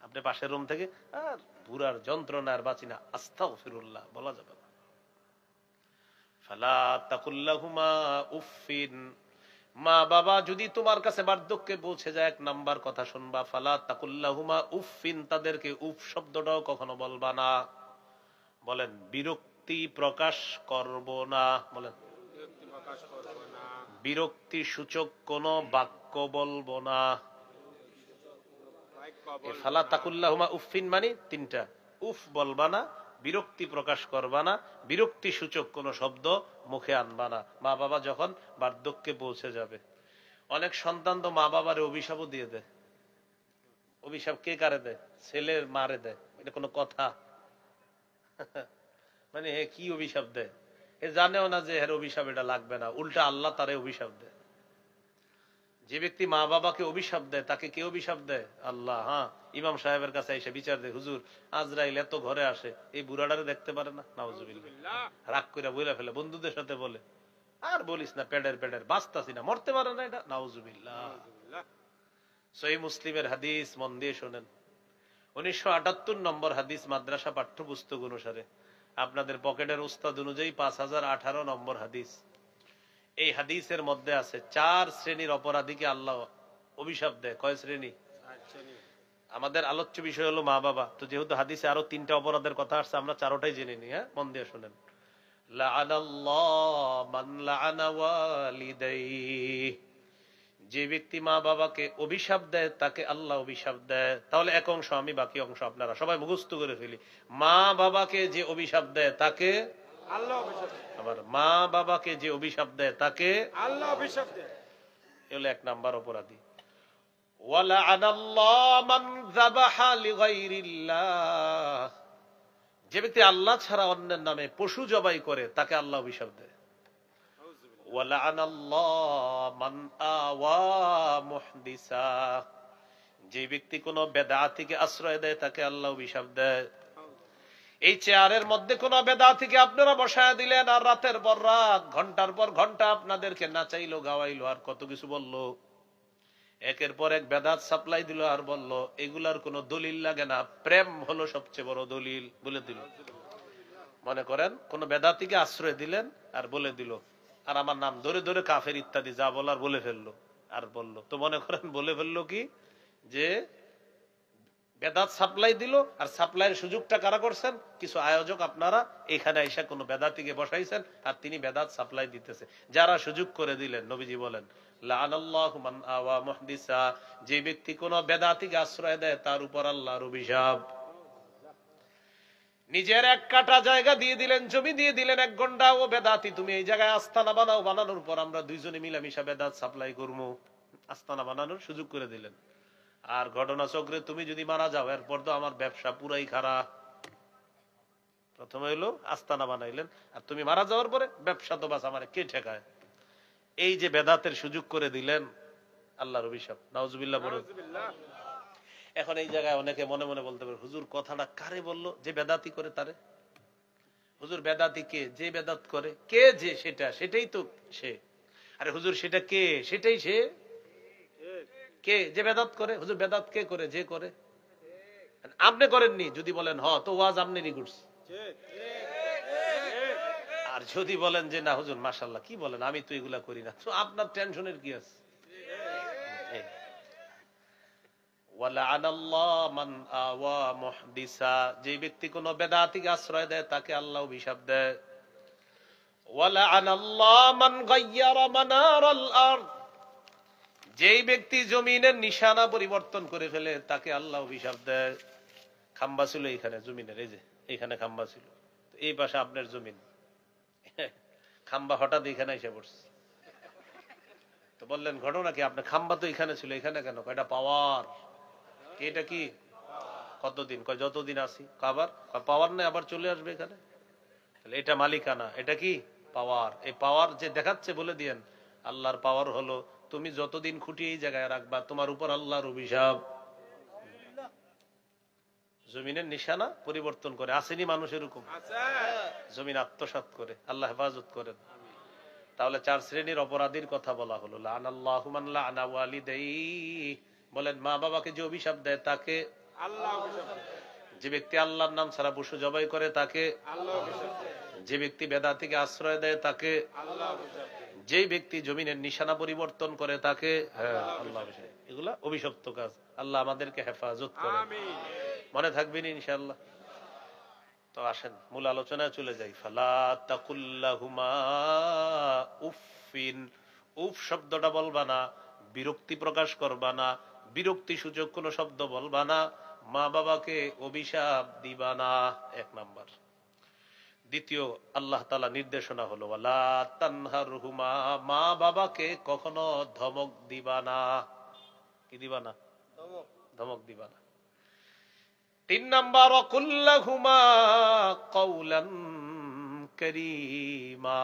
আপনি পাশের রুম থেকে আর বুড়ার যন্ত্রণা আর বাঁচি না, আস্তাগফিরুল্লাহ বলা যাবে না। ফালা তাকুল্লাহুমা উফিন, মা বাবা যদি তোমার কাছে বার্ধক্যে পৌঁছে যায়, 1 নাম্বার কথা শুনবা, ফালা তাকুল্লাহুমা উফিন, তাদেরকে উফ শব্দটাও কখনো বলবা না। বলেন বিরক্তি প্রকাশ করব না। বলেন
বিরক্তি প্রকাশ করব না।
বিরক্তি সূচক কোন বাক্য বলবো না।
বাক্য বলবো না।
ফালা তাকুল্লাহুমা উফিন মানে 3টা, উফ বলবা না, বিরক্তি প্রকাশ করবা না, বিরক্তি সূচক কোন শব্দ মুখে আনবা না। মা বাবা যখন বার্ধক্যে পৌঁছে যাবে, অনেক সন্তান তো মা বাবার অভিশাপও দিয়ে দেয়। অভিশাপ কে কারে দেয়? ছেলের মারে দেয়। এটা কোনো কথা? মানে কি অভিশাপ দেয়? এ জানেও না যে এর অভিশাপ এটা লাগবে না, উল্টা আল্লাহ তারে অভিশাপ দেয়। যে ব্যক্তি মা বাবাকে অভিশাপ দেয় তাকে কে অভিশাপ দেয়? আল্লাহ। হ্যাঁ, ইমাম সাহেবের কাছে এসে বিচার দেয়, হুজুর আজরাইল এত ঘরে আসে, এই বুড়াটারে দেখতে পারে না? নাউজুবিল্লাহ। রাগ করে বইলা ফেলে, বন্ধুদের সাথে বলে, আর বলিস না, পেডের পেডের বাঁচতাছি না, মরতে পারে না এটা। নাউজুবিল্লাহ। সহিহ মুসলিমের হাদিস, মন দিয়ে শোনেন। 1978 নম্বর হাদিস, মাদ্রাসা পাঠ্যপুস্তক অনুসারে, আপনাদের পকেটের উস্তাদ অনুযায়ী 5018 নম্বর হাদিস। এই হাদিসের মধ্যে আছে 4 শ্রেণীর অপরাধীকে আল্লাহ অভিশাপ দেয়। কয় শ্রেণী? আমাদের আলোচ্য বিষয় হলো মা বাবা, তো যেহেতু হাদিসে আরো 3টা অপরাধের কথা আসছে, আমরা 4টাই জেনে নিই। হ্যাঁ, মন দিয়ে শোনেন। লাআনাল্লাহু মান লাআনা ওয়ালিদাইহি, যে ব্যক্তি মা বাবাকে অভিশাপ দেয় তাকে আল্লাহ অভিশাপ দেয়। তাহলে এক অংশ আমি, বাকি অংশ আপনারা সবাই মুখস্থ করে ফেলি। মা বাবাকে যে অভিশাপ দেয় তাকে
আল্লাহ অভিশাপ দেয়।
আবার মা বাবাকে যে অভিশাপ দেয় তাকে
আল্লাহ অভিশাপ দেয়।
এগুলো 1 নাম্বার অপরাধী। ওয়ালাআনাল্লাহু মান যাবাহা লিগাইরিল্লাহ, যে ব্যক্তি আল্লাহ ছাড়া অন্যের নামে পশু জবাই করে তাকে আল্লাহ অভিশাপ দেয়। ওয়ালাআনাল্লাহু মান আওয়া মুহদিসা, যে ব্যক্তি কোনো বেদাতিকে আশ্রয় দেয় তাকে আল্লাহ অভিশাপ দেয়। এই চেয়ারের মধ্যে কোন বেদাতিকে আপনারা বসায় দিলেন, আর রাতের পর রাত, ঘন্টার পর ঘন্টা আপনাদেরকে নাচাইলো, গাওয়াইলো, আর কত কিছু বললো, একের পর এক বেদাত সাপ্লাই দিল, আর বলল এগুলার কোনো দলিল লাগে না, প্রেম হলো সবচেয়ে বড় দলিল বলে দিল। মনে করেন কোন বেদাতিকে আশ্রয় দিলেন আর বলে দিল, আর আমার নাম ধরে ধরে কাফের ইত্যাদি যা বলার বলে ফেললো, আর বললো, তো মনে করেন বলে ফেললো কি যে বেদাত সাপ্লাই দিল, আর সাপ্লাইয়ের সুযোগটা কারা করছেন? কিছু আয়োজক আপনারা এখানে এসে কোন বেদাতিকে বসাইছেন, আর তিনি বেদাত সাপ্লাই দিতেছে। যারা সুযোগ করে দিলেন, নবীজি বলেন লাআনাল্লাহু মান আওয়া মুহদিসা, যে ব্যক্তি কোন বেদাতিকে আশ্রয় দেয় তার উপর আল্লাহর অভিশাপ। নিজের 1 কাঠা জায়গা দিয়ে দিলেন, জমি দিয়ে দিলেন, 1 ঘন্টা, ও বেদাতি তুমি এই জায়গায় আস্তানা বানাও, বানানোর পর আমরা দুইজনে মিলামিশা বেদাত সাপ্লাই করবো, আস্তানা বানানোর সুযোগ করে দিলেন। আর ঘটনা চক্রে তুমি যদি মারা যাও, এরপর তো আমার ব্যবসা পুরাই খারাপ। প্রথমে হইলো আস্তানা বানাইলেন, আর তুমি মারা যাওয়ার পরে ব্যবসা তো বাস আমার কে ঠেকায়? এই যে বেদাতের সুযোগ করে দিলেন, আল্লাহর অভিশাপ। নাউজুবিল্লাহ বলেন। এখন এই জায়গায় অনেকে মনে মনে বলতে পারে, হুজুর কথাটা কারে বললো? যে বেদাতি করে তারে। হুজুর বেদাতি কে? যে বেদাত করে। কে যে সেটা, সেটাই তো সে। আরে হুজুর সেটা কে? সেটাই সে। কে যে বেদাত করে? হুজুর বেদাত কে করে? যে করে। আপনি করেননি যদি বলেন হ, তো ওয়াজ আপনি করছে। আর যদি বলেন যে না হুজুর মাশাআল্লাহ কি বলেন, আমি তো এগুলা করি না, তো আপনার টেনশনের কি আছে? ওয়ালাআনাল্লাহু মান আওয়া মুহদিসা, যে ব্যক্তি কোন বেদাতিকে আশ্রয় দেয় তাকে আল্লাহ অভিশাপ দেয়। ওয়ালাআনাল্লাহু মান গায়্যারা মানারাল আরদ, যেই ব্যক্তি জমিনের নিশানা পরিবর্তন করে ফেলে তাকে আল্লাহ অভিশাপ দেয়। খাম্বা ছিল এখানে জমিনের, এই যে এখানে খাম্বা ছিল, এই পাশে আপনার জমিন, খাম্বা হঠাৎ এখানে এসে পড়ছে। তো বললেন ঘটনা কি? আপনার খাম্বা তো এখানে ছিল, এখানে কেন? এটা পাওয়ার। এটা কি? কতদিন? কয় যতদিন আসি। আবার পাওয়ার নেই, আবার চলে আসবে এখানে। তাহলে এটা মালিকানা, এটা কি? পাওয়ার। এই পাওয়ার যে দেখাচ্ছে বলে দিয়েন, আল্লাহর পাওয়ার হলো তুমি যতদিন খুঁটি এই জায়গায় রাখবা, তোমার উপর আল্লাহর অভিশাপ। জমিনের নিশানা পরিবর্তন করে, আসেনি মানুষের হুকুম, জমিন আত্মসাৎ করে। আল্লাহ হেফাজত করেন। তাহলে 4 শ্রেণীর অপরাধীর কথা বলা হলো। লাআনাল্লাহু মান লাআনা ওয়ালিদাইহি, বলেন মা বাবাকে যে অভিশাপ দেয় তাকে
আল্লাহ অভিশাপ দেয়।
যে ব্যক্তি আল্লাহর নাম ছাড়া পশু জবাই করে তাকে
আল্লাহ অভিশাপ দেয়।
যে ব্যক্তি বেদাতিকে আশ্রয় দেয় তাকে
আল্লাহ অভিশাপ দেয়।
যে ব্যক্তি জমিনের নিশানা পরিবর্তন করে তাকে আল্লাহ অভিশাপ। এগুলা অভিশপ্ত কাজ। আল্লাহ আমাদেরকে হেফাজত করেন।
আমিন।
মনে থাকবেন ইনশাআল্লাহ। তো আসেন মূল আলোচনায় চলে যাই। ফালা তাকুল্লাহুমা উফিন, উফ শব্দটা বলবা না, বিরক্তি প্রকাশ করবা না, বিরক্তি সূচক কোন শব্দ বলবা না, মা বাবাকে অভিশাপ দিবা না। 1 নাম্বার। দ্বিতীয়, আল্লাহ তাআলা নির্দেশনা হলো ওয়ালা তানহারহুমা, মা বাবাকে কখনো ধমক দিবা না। কি দিবা না? ধমক দিবা না। 3 নাম্বার, কুল্লাহুমা কাওলান কারীমা,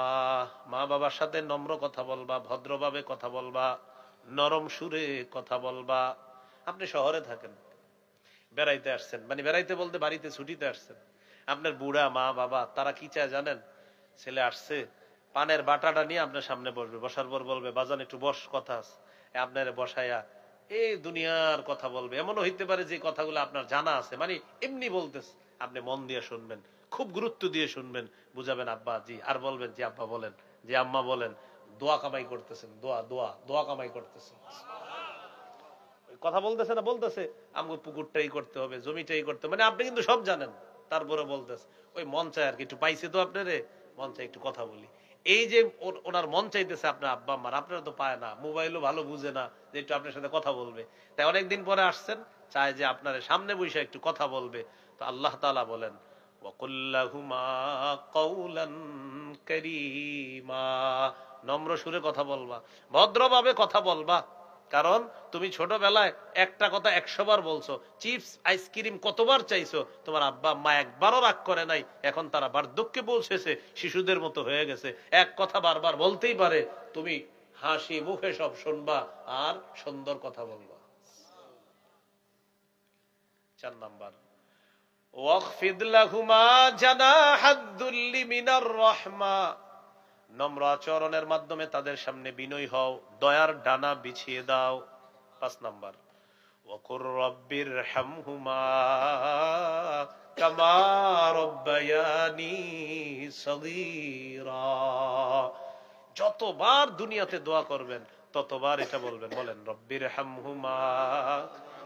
মা বাবার সাথে নম্র কথা বলবা, ভদ্রভাবে কথা বলবা, নরম সুরে কথা বলবা। আপনি শহরে থাকেন, বেড়াইতে আসছেন, মানে বেড়াইতে বলতে বাড়িতে ছুটিতে আসছেন, আপনার বুড়া মা বাবা তারা কি চায় জানেন? ছেলে আসছে, পানের বাটাটা নিয়ে আপনার সামনে বসবে, বসার পর বলবে বাজান একটু বস, কথা আছে। আপনার বসায়া এই দুনিয়ার কথা বলবে। এমনও হইতে পারে যে কথাগুলো আপনার জানা আছে, মানে এমনি বলতেছে, আপনি মন দিয়ে শুনবেন, খুব গুরুত্ব দিয়ে শুনবেন, বুঝাবেন আব্বা জি, আর বলবেন যে আব্বা বলেন, যে আম্মা বলেন, দোয়া কামাই করতেছেন, দোয়া দোয়া দোয়া কামাই করতেছেন। কথা বলতেছে না, বলতেছে আমগো পুকুরটাই করতে হবে, জমিটাই করতে হবে, মানে আপনি কিন্তু সব জানেন, তারপরে বলতেছে ওই মন চায় আর কি, একটু পাইছে তো আপনারে, মন চাই একটু কথা বলি। এই যে ওনার মন চাইতেছে আপনার আব্বা আম্মার, আপনারা তো পায় না, মোবাইলও ভালো বুঝে না যে একটু আপনার সাথে কথা বলবে, তাই অনেকদিন পরে আসছেন, চায় যে আপনার সামনে বসে একটু কথা বলবে। তো আল্লাহ তাআলা বলেন ওয়াকুল্লাহুমা কাওলান কারীমা, নম্র সুরে কথা বলবা, ভদ্রভাবে কথা বলবা। কারণ তুমি ছোটবেলায় একটা কথা 100 বার বলছো, চিপস আইসক্রিম কতবার চাইছো, তোমার আব্বা আম্মা একবারও রাগ করে নাই। এখন তারা বার্ধক্যে পৌঁছেছে, শিশুদের মতো হয়ে গেছে, এক কথা বারবার বলতেই পারে, তুমি হাসি মুখে সব শুনবা আর সুন্দর কথা বলবা। 4 নাম্বার, ওয়াখফিদ লাহুমা জানাহাদ দুল্লি মিনার রাহমা, নম্র আচরণের মাধ্যমে তাদের সামনে বিনয়ী হও, দয়ার ডানা বিছিয়ে দাও। 5 নাম্বার, ওয়াকুর রব্বিরহামহুমা কামা রাব্বায়ানি সগীরা, যতবার দুনিয়াতে দোয়া করবেন ততবার এটা বলবেন, বলেন রব্বিরহামহুমা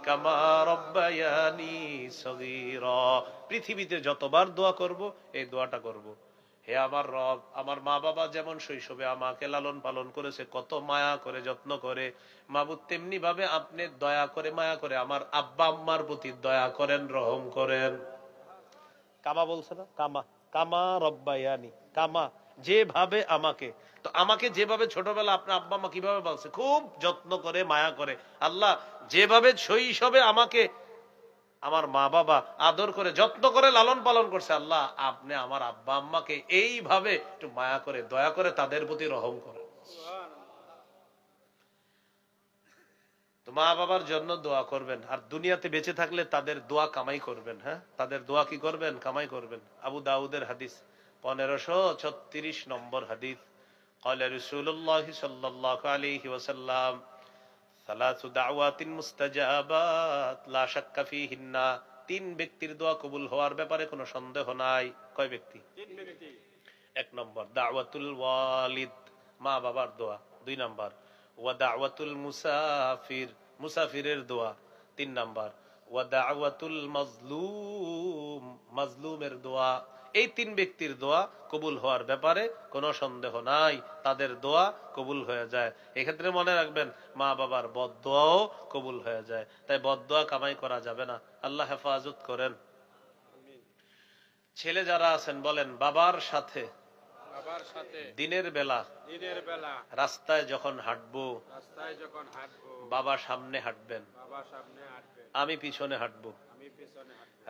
কামা রাব্বায়ানি সগীরা। পৃথিবীতে যতবার দোয়া করব এই দোয়াটা করব, হে আমার রব, আমার মা বাবা যেমন শৈশবে আমাকে লালন পালন করেছে, কত মায়া করে যত্ন করে, মাবুদ তেমনি ভাবে আপনি দয়া করে মায়া করে আমার আব্বা আম্মার প্রতি দয়া করেন, রহম করেন। কামা বলছে না, কামা, কামা রব্বায়ানি, কামা যেভাবে আমাকে, তো আমাকে যেভাবে ছোটবেলা আপনার আব্বা আম্মা কিভাবে বলছে, খুব যত্ন করে মায়া করে, আল্লাহ যেভাবে শৈশবে আমাকে আমার মা বাবা আদর করে যত্ন করে লালন পালন করছে, আল্লাহ আপনি আমার আব্বা আম্মাকে এইভাবে একটু মায়া করে দয়া করে তাদের প্রতি রহম করেন। তো মা বাবার জন্য দোয়া করবেন, আর দুনিয়াতে বেঁচে থাকলে তাদের দোয়া কামাই করবেন। হ্যাঁ, তাদের দোয়া কি করবেন? কামাই করবেন। আবু দাউদের হাদিস 1536 নম্বর হাদিস, قال رسول الله صلى الله عليه وسلم ثلاث دعوات مستجابات لا شك فيهن, 3 ব্যক্তির দোয়া কবুল হওয়ার ব্যাপারে কোনো সন্দেহ নাই। কয় ব্যক্তি?
3 ব্যক্তি।
1 নম্বর দাওয়াতুল ওয়ালিদ, মা বাবার দোয়া। 2 নম্বর ওয়া দাওয়াতুল মুসাফির, মুসাফিরের দোয়া। 3 নম্বর ওয়া দাওয়াতুল মাজলুম, মাজলুমের দোয়া। এই 3 ব্যক্তির দোয়া কবুল হওয়ার ব্যাপারে কোনো সন্দেহ নাই, তাদের দোয়া কবুল হয়ে যায়। এক্ষেত্রে মনে রাখবেন মা বাবার বদদোয়াও কবুল হয়ে যায়, তাই বদদোয়া কামাই করা যাবে না। আল্লাহ হেফাজত করেন। ছেলে যারা আছেন বলেন, বাবার সাথে দিনের বেলা রাস্তায় যখন হাঁটবো, বাবা সামনে হাঁটবেন, আমি পিছনে হাঁটবো।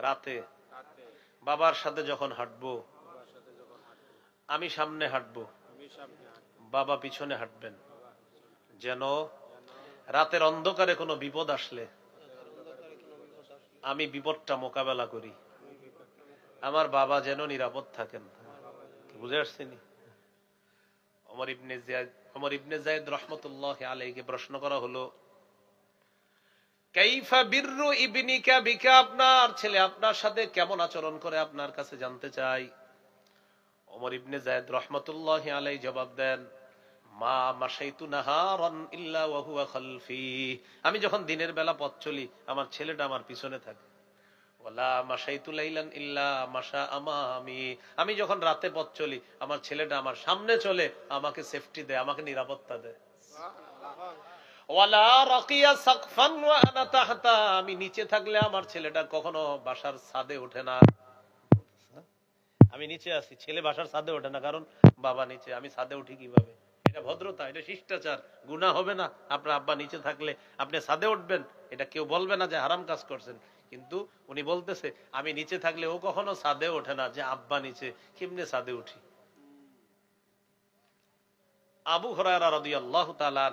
রাতে বাবার সাথে যখন হাঁটবো, আমি সামনে হাঁটবো, বাবা পিছনে হাঁটবেন, যেন রাতের অন্ধকারে কোনো বিপদ আসলে আমি বিপদটা মোকাবেলা করি, আমার বাবা যেন নিরাপদ থাকেন। বুঝে আসছেন? ওমর ইবনে যায়েদ রাহমাতুল্লাহি আলাইহিকে প্রশ্ন করা হলো, কাইফা বিররু ইবনিকা বিকা, আপনার ছেলে আপনার সাথে কেমন আচরণ করে আপনার কাছে জানতে চাই। ওমর ইবনে যায়েদ রাহমাতুল্লাহি আলাইহি জবাব দেন, মা মাশাইতু নাহারান ইল্লা ওয়া হুয়া খালফি, আমি যখন দিনের বেলা পথ চলি আমার ছেলেটা আমার পিছনে থাকে। ওয়ালা মাশাইতু লাইলান ইল্লা মাশা আমামি, আমি যখন রাতে পথ চলি আমার ছেলেটা আমার সামনে চলে, আমাকে সেফটি দেয়, আমাকে নিরাপত্তা দেয়। ওয়ালা রাকিয়া সাকফান ওয়া আনা তাহতা, আমি নিচে থাকলে আমার ছেলেটা কখনো বাসার ছাদে ওঠে না। আমি নিচে আছি, ছেলে বাসার ছাদে ওঠে না, কারণ বাবা নিচে, আমি ছাদে উঠি কিভাবে? এটা ভদ্রতা, এটা শিষ্টাচার। গুনাহ হবে না আপনার আব্বা নিচে থাকলে আপনি ছাদে উঠবেন, এটা কেউ বলবে না যে হারাম কাজ করছেন। কিন্তু উনি বলতেছে আমি নিচে থাকলে ও কখনো ছাদে ওঠে না, যে আব্বা নিচে কেমনে ছাদে উঠি। আবু হুরায়রা রাদিয়াল্লাহু তাআলা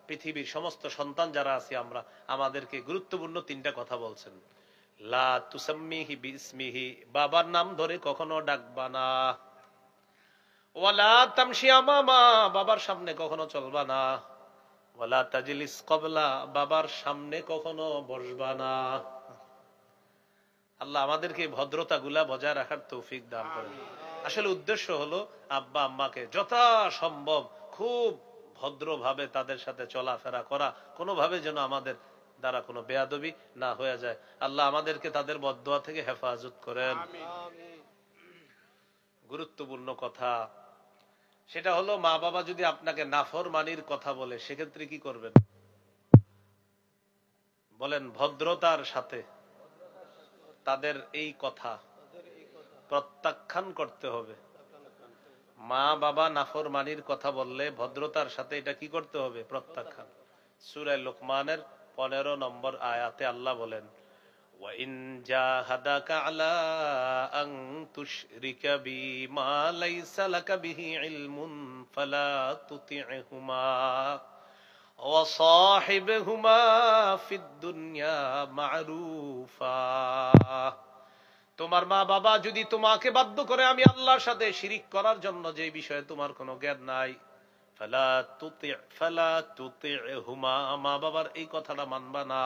পৃথিবীর সমস্ত সন্তান যারা আছি আমরা, আমাদেরকে গুরুত্বপূর্ণ 3টা কথা বলছেন। লা তুসাম্মিহি বিসমিহি, বাবার নাম ধরে কখনো ডাকবা না। ওয়ালা তামশি আমামা, বাবার সামনে কখনো চলবা না। ওয়ালা তাজলিস ক্বাবলা, বাবার সামনে কখনো বসবা না। আল্লাহ আমাদেরকে ভদ্রতাগুলা বজায় রাখার তৌফিক দান করেন। আসলে উদ্দেশ্য হলো আব্বা আম্মাকে যথাসম্ভব খুব ভদ্রভাবে তাদের সাথে চলাফেরা করা, কোনোভাবে যেন আমাদের দ্বারা কোনো বেয়াদবি না হয়ে যায়। আল্লাহ আমাদেরকে তাদের বদদোয়া থেকে হেফাজত করেন। গুরুত্বপূর্ণ কথা সেটা হলো, মা বাবা যদি আপনাকে নাফরমানির কথা বলে সেক্ষেত্রে কি করবেন বলেন? ভদ্রতার সাথে তাদের এই কথা প্রত্যাখ্যান করতে হবে। মা বাবা নাফরমানির কথা বললে ভদ্রতার সাথে এটা কি করতে হবে? প্রত্যাখ্যান। সূরা লুকমানের 15 নম্বর আয়াতে আল্লাহ বলেন, ওয়া ইন জাহাদাকা আলা আন তুশরিকা বি মা লাইসা লাকা বিহি ইলমুন ফালা তুতি'হুমা ওয়া সাহিবহুমা ফিদ দুনিয়া মা'রুফা। তোমার মা বাবা যদি তোমাকে বাধ্য করে আমি আল্লাহর সাথে শিরিক করার জন্য, যে বিষয়ে তোমার কোনো জ্ঞান নাই, ফালা তুতি'হুমা, মা বাবার এই কথাটা মানবা না।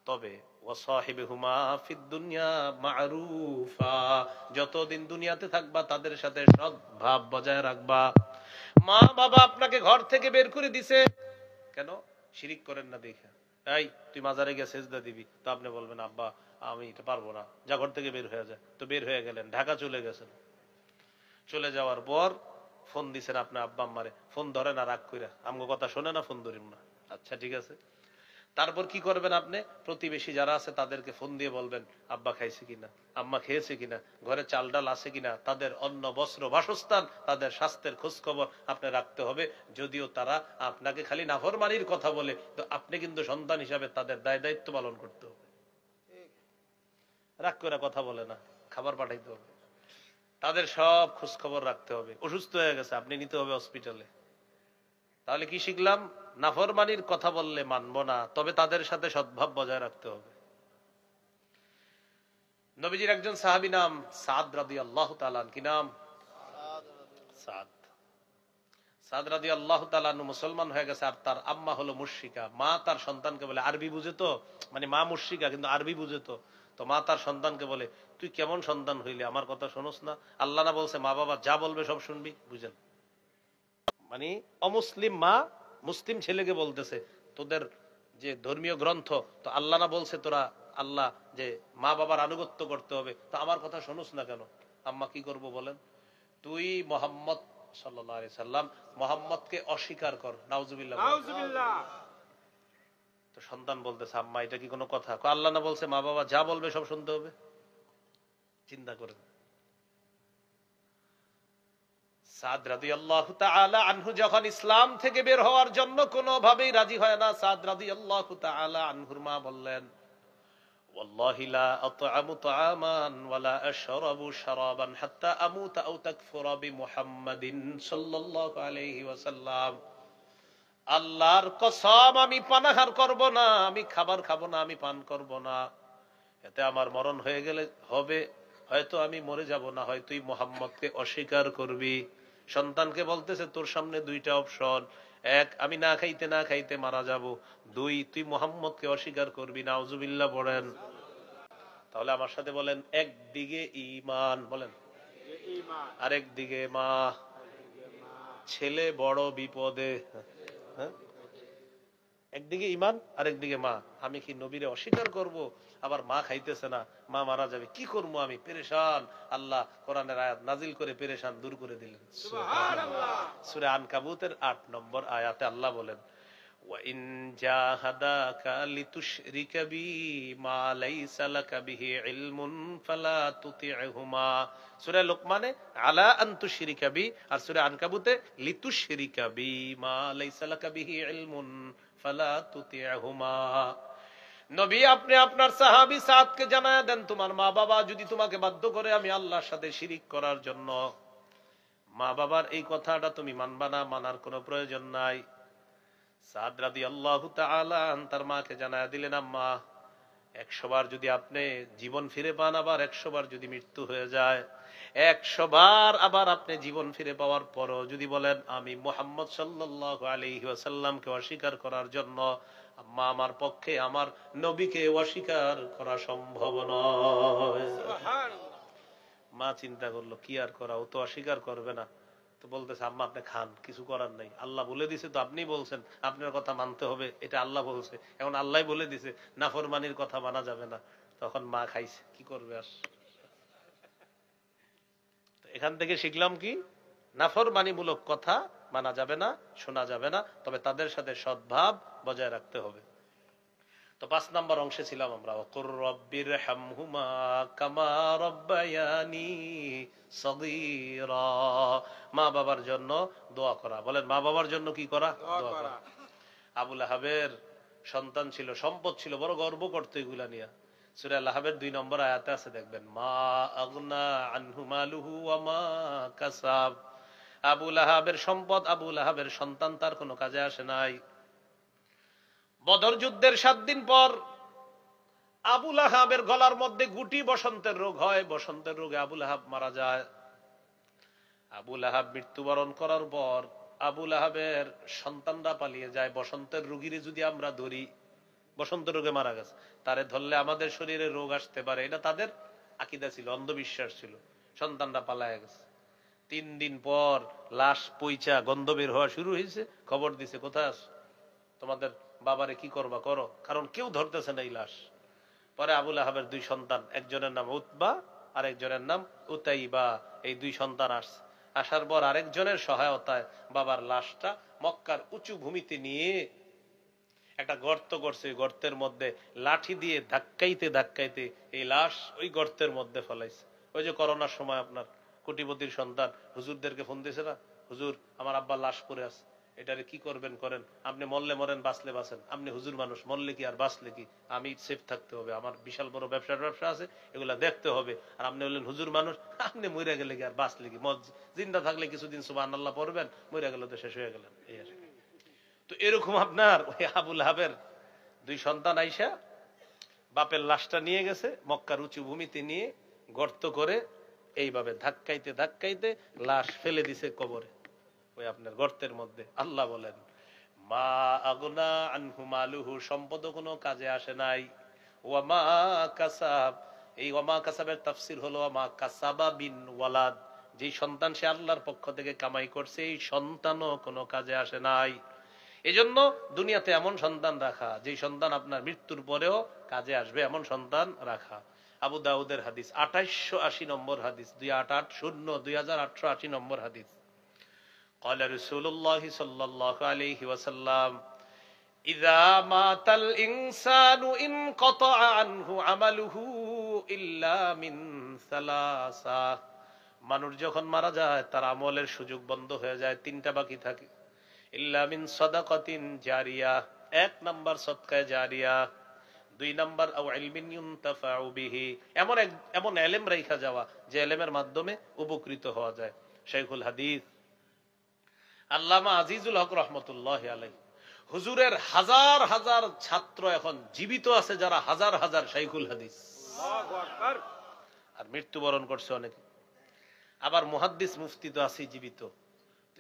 তবে ওয়াসাহিবহুমা ফিদ দুনিয়া মা'রুফা, যতদিন দুনিয়াতে থাকবা তাদের সাথে সদ্ভাব বজায় রাখবা। মা বাবা আপনাকে ঘর থেকে বের করে দিছে কেন? শিরিক করেন না দেখে। এই তুই মাজারে গিয়ে সেজদা দিবি, তো আপনি বলবেন আব্বা আমি এটা পারবো না, যা ঘর থেকে বের হয়ে যায়। তো বের হয়ে গেলেন, ঢাকা চলে গেছেন। চলে যাওয়ার পর ফোন দিছেন আপনার আব্বা আম্মারে, ফোন ধরে না, রাগ কইরা আমগো কথা শোনে না, ফোন ধরিম না। আচ্ছা ঠিক আছে। তারপর কি করবেন আপনি? প্রতিবেশী যারা আছে তাদেরকে ফোন দিয়ে বলবেন আব্বা খাইছে কিনা, আম্মা খেয়েছে কিনা, ঘরে চাল ডাল আছে কিনা, তাদের অন্ন বস্ত্র বাসস্থান, তাদের স্বাস্থ্যের খোঁজ খবর আপনি রাখতে হবে। যদিও তারা আপনাকে খালি নাফরমানির কথা বলে, তো আপনি কিন্তু সন্তান হিসাবে তাদের দায় দায়িত্ব পালন করতে হবে। রাগ করে কথা বলে না, খাবার পাঠাইতে হবে, তাদের সব খোঁজ খবর রাখতে হবে। অসুস্থ হয়ে গেছে, আপনি নিতে হবে হসপিটালে। তাহলে কি শিখলাম? নাফরমানির কথা বললে মানবো না, তবে তাদের সাথে সদ্ভাব বজায় রাখতে হবে। নবীজির একজন সাহাবী নাম সাদ রাদিয়াল্লাহু তাআলা, কি নাম? সাদ। সাদ রাদিয়াল্লাহু তাআলা মুসলমান হয়ে গেছে, আর তার আম্মা হলো মুশরিকা। মা তার সন্তানকে বলে, আরবি বুঝে তো, মানে মা মুশরিকা কিন্তু আরবি বুঝে তো, তো মা তার সন্তানকে বলে তুই কেমন সন্তান হইলি, আমার কথা শোনস না? আল্লাহ না বলছে মা বাবা যা বলবে সব শুনবি? বুঝেন, মানে অমুসলিম মা মুসলিম ছেলেকে বলতেছে তোদের যে ধর্মীয় গ্রন্থ, তো আল্লাহ না বলছে তোরা আল্লাহ যে মা বাবার আনুগত্য করতে হবে, তো আমার কথা শোনস না কেন? আম্মা কি করব বলেন? তুই মুহাম্মদ সাল্লাল্লাহু আলাইহি সাল্লাম, মুহাম্মদকে অস্বীকার কর। নাউজুবিল্লাহ।
নাউজুবিল্লাহ।
তো সন্তান বলতেছে আম্মা এটা কি কোনো কথা? আল্লাহ না বলছে মা বাবা যা বলবে সব শুনতে হবে? চিন্তা করেন। সাদ রাদিয়াল্লাহু তাআলা আনহু যখন ইসলাম থেকে বের হওয়ার জন্য কোনোভাবেই রাজি হয় না, সাদ রাদিয়াল্লাহু তাআলা আনহুর মা বললেন, ওয়াল্লাহি লা আত'আমু তা'আমান ওয়া লা আশরাবু শারাবান হাত্তা আমুতা আও তাকফুরা বিমুহাম্মাদিন সাল্লাল্লাহু আলাইহি ওয়াসাল্লাম। আল্লাহর কসম আমি পানাহার করব না, আমি খাবার খাবো না, আমি পান করব না। এতে আমার মরণ হয়ে গেলে হবে, হয়তো আমি মরে যাব, না হয় তুই মুহাম্মদকে অস্বীকার করবি। সন্তানকে বলতেছে তোর সামনে 2টা অপশন, এক আমি না খাইতে মারা যাব, 2 তুই মুহাম্মদকে অস্বীকার করবি। নাউজুবিল্লাহ পড়েন। তাহলে আমার সাথে বলেন, একদিকে ঈমান বলেন, আরেক দিকে মা। ছেলে বড় বিপদে। হ্যাঁ, একদিকে ঈমান আরেকদিকে মা। আমি কি নবীরে অস্বীকার করব? আবার মা খাইতেছে না, মা মারা যাবে, কি করবো আমি? পেরেশান। আল্লাহ কোরআনের আয়াত নাজিল করে পেরেশান দূর করে দিলেন। সূরা আনকাবুতের 8 নম্বর আয়াতে আল্লাহ বলেন, وَإِن جَاهَدَاكَ لِتُشْرِكَ بِي مَا لَيْسَ لَكَ بِهِ عِلْمٌ فَلَا تُطِعْهُمَا। সূরা লোকমানে আলা আন তুশরিকা বি, আর সূরা আনকাবুতে লিতুশরিকা বি মা লাইসা লাকা বিহি ইলমুন ফালা তুতি'হুমা। নবী আপনি আপনার সাহাবী সাদকে জানায়া দেন, তোমার মা বাবা যদি তোমাকে বাধ্য করে আমি আল্লাহর সাথে শিরিক করার জন্য, মা বাবার এই কথাটা তুমি মানবা না, মানার কোনো প্রয়োজন নাই। সাদ রাদিয়াল্লাহু তাআলা তার মাকে জানায়া দিলেন, আম্মা 100 বার যদি আপনি জীবন ফিরে পান, আবার 100 বার যদি মৃত্যু হয়ে যায়, 100 বার আবার আপনি জীবন ফিরে পাওয়ার পরও যদি বলেন আমি মুহাম্মদ সাল্লাল্লাহু আলাইহি ওয়াসাল্লামকে অস্বীকার করার জন্য, আম্মা আমার পক্ষে আমার নবীকে অস্বীকার করা সম্ভব নয়।
সুবহানাল্লাহ।
মা চিন্তা করলো কি আর করা, ও তো অস্বীকার করবে না। তো বলতেছে, আম্মা আপনি খান, কিছু করার নাই, আল্লাহ বলে দিছে, তো আপনি বলছেন আপনার কথা মানতে হবে, এটা আল্লাহ বলছে, এখন আল্লাহ বলে দিছে নাফরমানির কথা মানা যাবে না। তখন মা খাইছে, কি করবে আর। এখান থেকে শিখলাম কি, নাফরমানিমূলক কথা মানা যাবে না, শোনা যাবে না, তবে তাদের সাথে সদ্ভাব বজায় রাখতে হবে। তো 5 নম্বর অংশে ছিলাম আমরা, ওয়াকুর রব্বিরহামহুমা কামা রাব্বায়ানি সগীরা। মা বাবার জন্য দোয়া করা। বলেন মা বাবার জন্য কি করা? দোয়া করা। আবু লাহাবের সন্তান ছিল, সম্পদ ছিল, বড় গর্ব করতো এগুলা নিয়ে। সূরা লাহাবের 2 নম্বর আয়াতে আছে, দেখবেন, মা আগনা আনহু মালুহু ওয়া মা কাসাব। আবু লাহাবের সম্পদ, আবু লাহাবের সন্তান তার কোনো কাজে আসে নাই। বদর যুদ্ধের 7 দিন পর আবু লাহাবের গলার মধ্যে গুটি বসন্তের রোগ হয়, বসন্তের রোগে আবু লাহাব মারা যায়। আবু লাহাব মৃত্যুবরণ করার পর আবু লাহাবের সন্তানরা পালিয়ে যায়। বসন্তের রোগীরে যদি আমরা ধরি, বসন্ত রোগে মারা গেছে, তারে ধরলে আমাদের শরীরে রোগ আসতে পারে, এটা তাদের আকীদা ছিল, অন্ধবিশ্বাস ছিল। সন্তানরা পালায় গেছে। 3 দিন পর লাশ পইচা গন্ধ বের হওয়া শুরু হয়েছে। খবর দিছে, কোথায় আছো? তোমাদের বাবারে কি করবা করো, কারণ কেউ ধরতেছে না এই লাশ। পরে আবু লাহাবের 2 সন্তান, একজনের নাম উতবা আর একজনের নাম উতাইবা, এই 2 সন্তান আসছে। আসার পর আরেকজনের সহায়তায় বাবার লাশটা মক্কার উঁচু ভূমিতে নিয়ে একটা গর্ত করছে। ওই গর্তের মধ্যে লাঠি দিয়ে ধাক্কাইতে ধাক্কাইতে এই লাশ ওই গর্তের মধ্যে ফেলাইছে। ওই যে করোনার সময় আপনার কোটিপতির সন্তান হুজুরদেরকে ফোন দিয়েছে না, হুজুর আমার আব্বা লাশ পড়ে আছে, এটারে কি করবেন করেন, আপনি মরলে মরেন, বাঁচলে বাঁচেন, আপনি হুজুর মানুষ, মরলে কি আর বাঁচলে কি, আমি সেফ থাকতে হবে, আমার বিশাল বড় ব্যবসা আছে, এগুলা দেখতে হবে। আর আপনি বললেন হুজুর মানুষ, আপনি মরে গেলে কি আর বাঁচলে কি, জিন্দা থাকলে কিছুদিন সুবহানাল্লাহ পড়বেন, মরে গেলে তো শেষ হয়ে গেলেন। এই আর কি। তো এরকম আপনার ওই আবু লাহাবের 2 সন্তান আইসা বাপের লাশটা নিয়ে গেছে, মক্কার উঁচু ভূমিতে নিয়ে গর্ত করে এইভাবে ধাক্কাইতে ধাক্কাইতে লাশ ফেলে দিছে কবরে, ওই আপনার গর্তের মধ্যে। আল্লাহ বলেন, মা আগনা আনহু মালুহু, সম্পদ কোনো কাজে আসে নাই, ওয়া মা কাসাব। এই ওয়া মা কাসাবের তাফসীর হলো ওয়া মা কাসাবা বিন ওয়ালাদ, যে সন্তান সে আল্লাহর পক্ষ থেকে কামাই করছে, এই সন্তানও কোনো কাজে আসে নাই। এজন্য দুনিয়াতে এমন সন্তান রাখা, যে সন্তান আপনার মৃত্যুর পরেও কাজে আসবে, এমন সন্তান রাখা। আবু দাউদের হাদিস, 2880 নম্বর হাদিস, 2880 নম্বর হাদিস। قال رسول الله صلى الله عليه وسلم إذا مات الإنسان انقطع عنه عمله إلا من ثلاثة। মানুষ যখন মারা যায় তার আমলের সুযোগ বন্ধ হয়ে যায়, 3টা বাকি থাকে। ইল্লা মিন সাদাকাতিন জারিয়া, 1 নাম্বার সদকায়ে জারিয়া, 2 নাম্বার আও ইলমিন ইউনতাফাউ বিহি, এমন ইলম রাখা যাওয়া যে ইলমের মাধ্যমে উপকৃত হওয়া যায়। শাইখুল হাদিস আল্লামা আজিজুল হক রহমতুল্লাহি আলাইহি, হুজুরের হাজার হাজার ছাত্র এখন জীবিত আছে, যারা হাজার হাজার শাইখুল হাদিস,
আল্লাহু আকবার।
আর মৃত্যুবরণ করছে অনেকে। আবার মুহাদ্দিস মুফতি তো আছে জীবিত।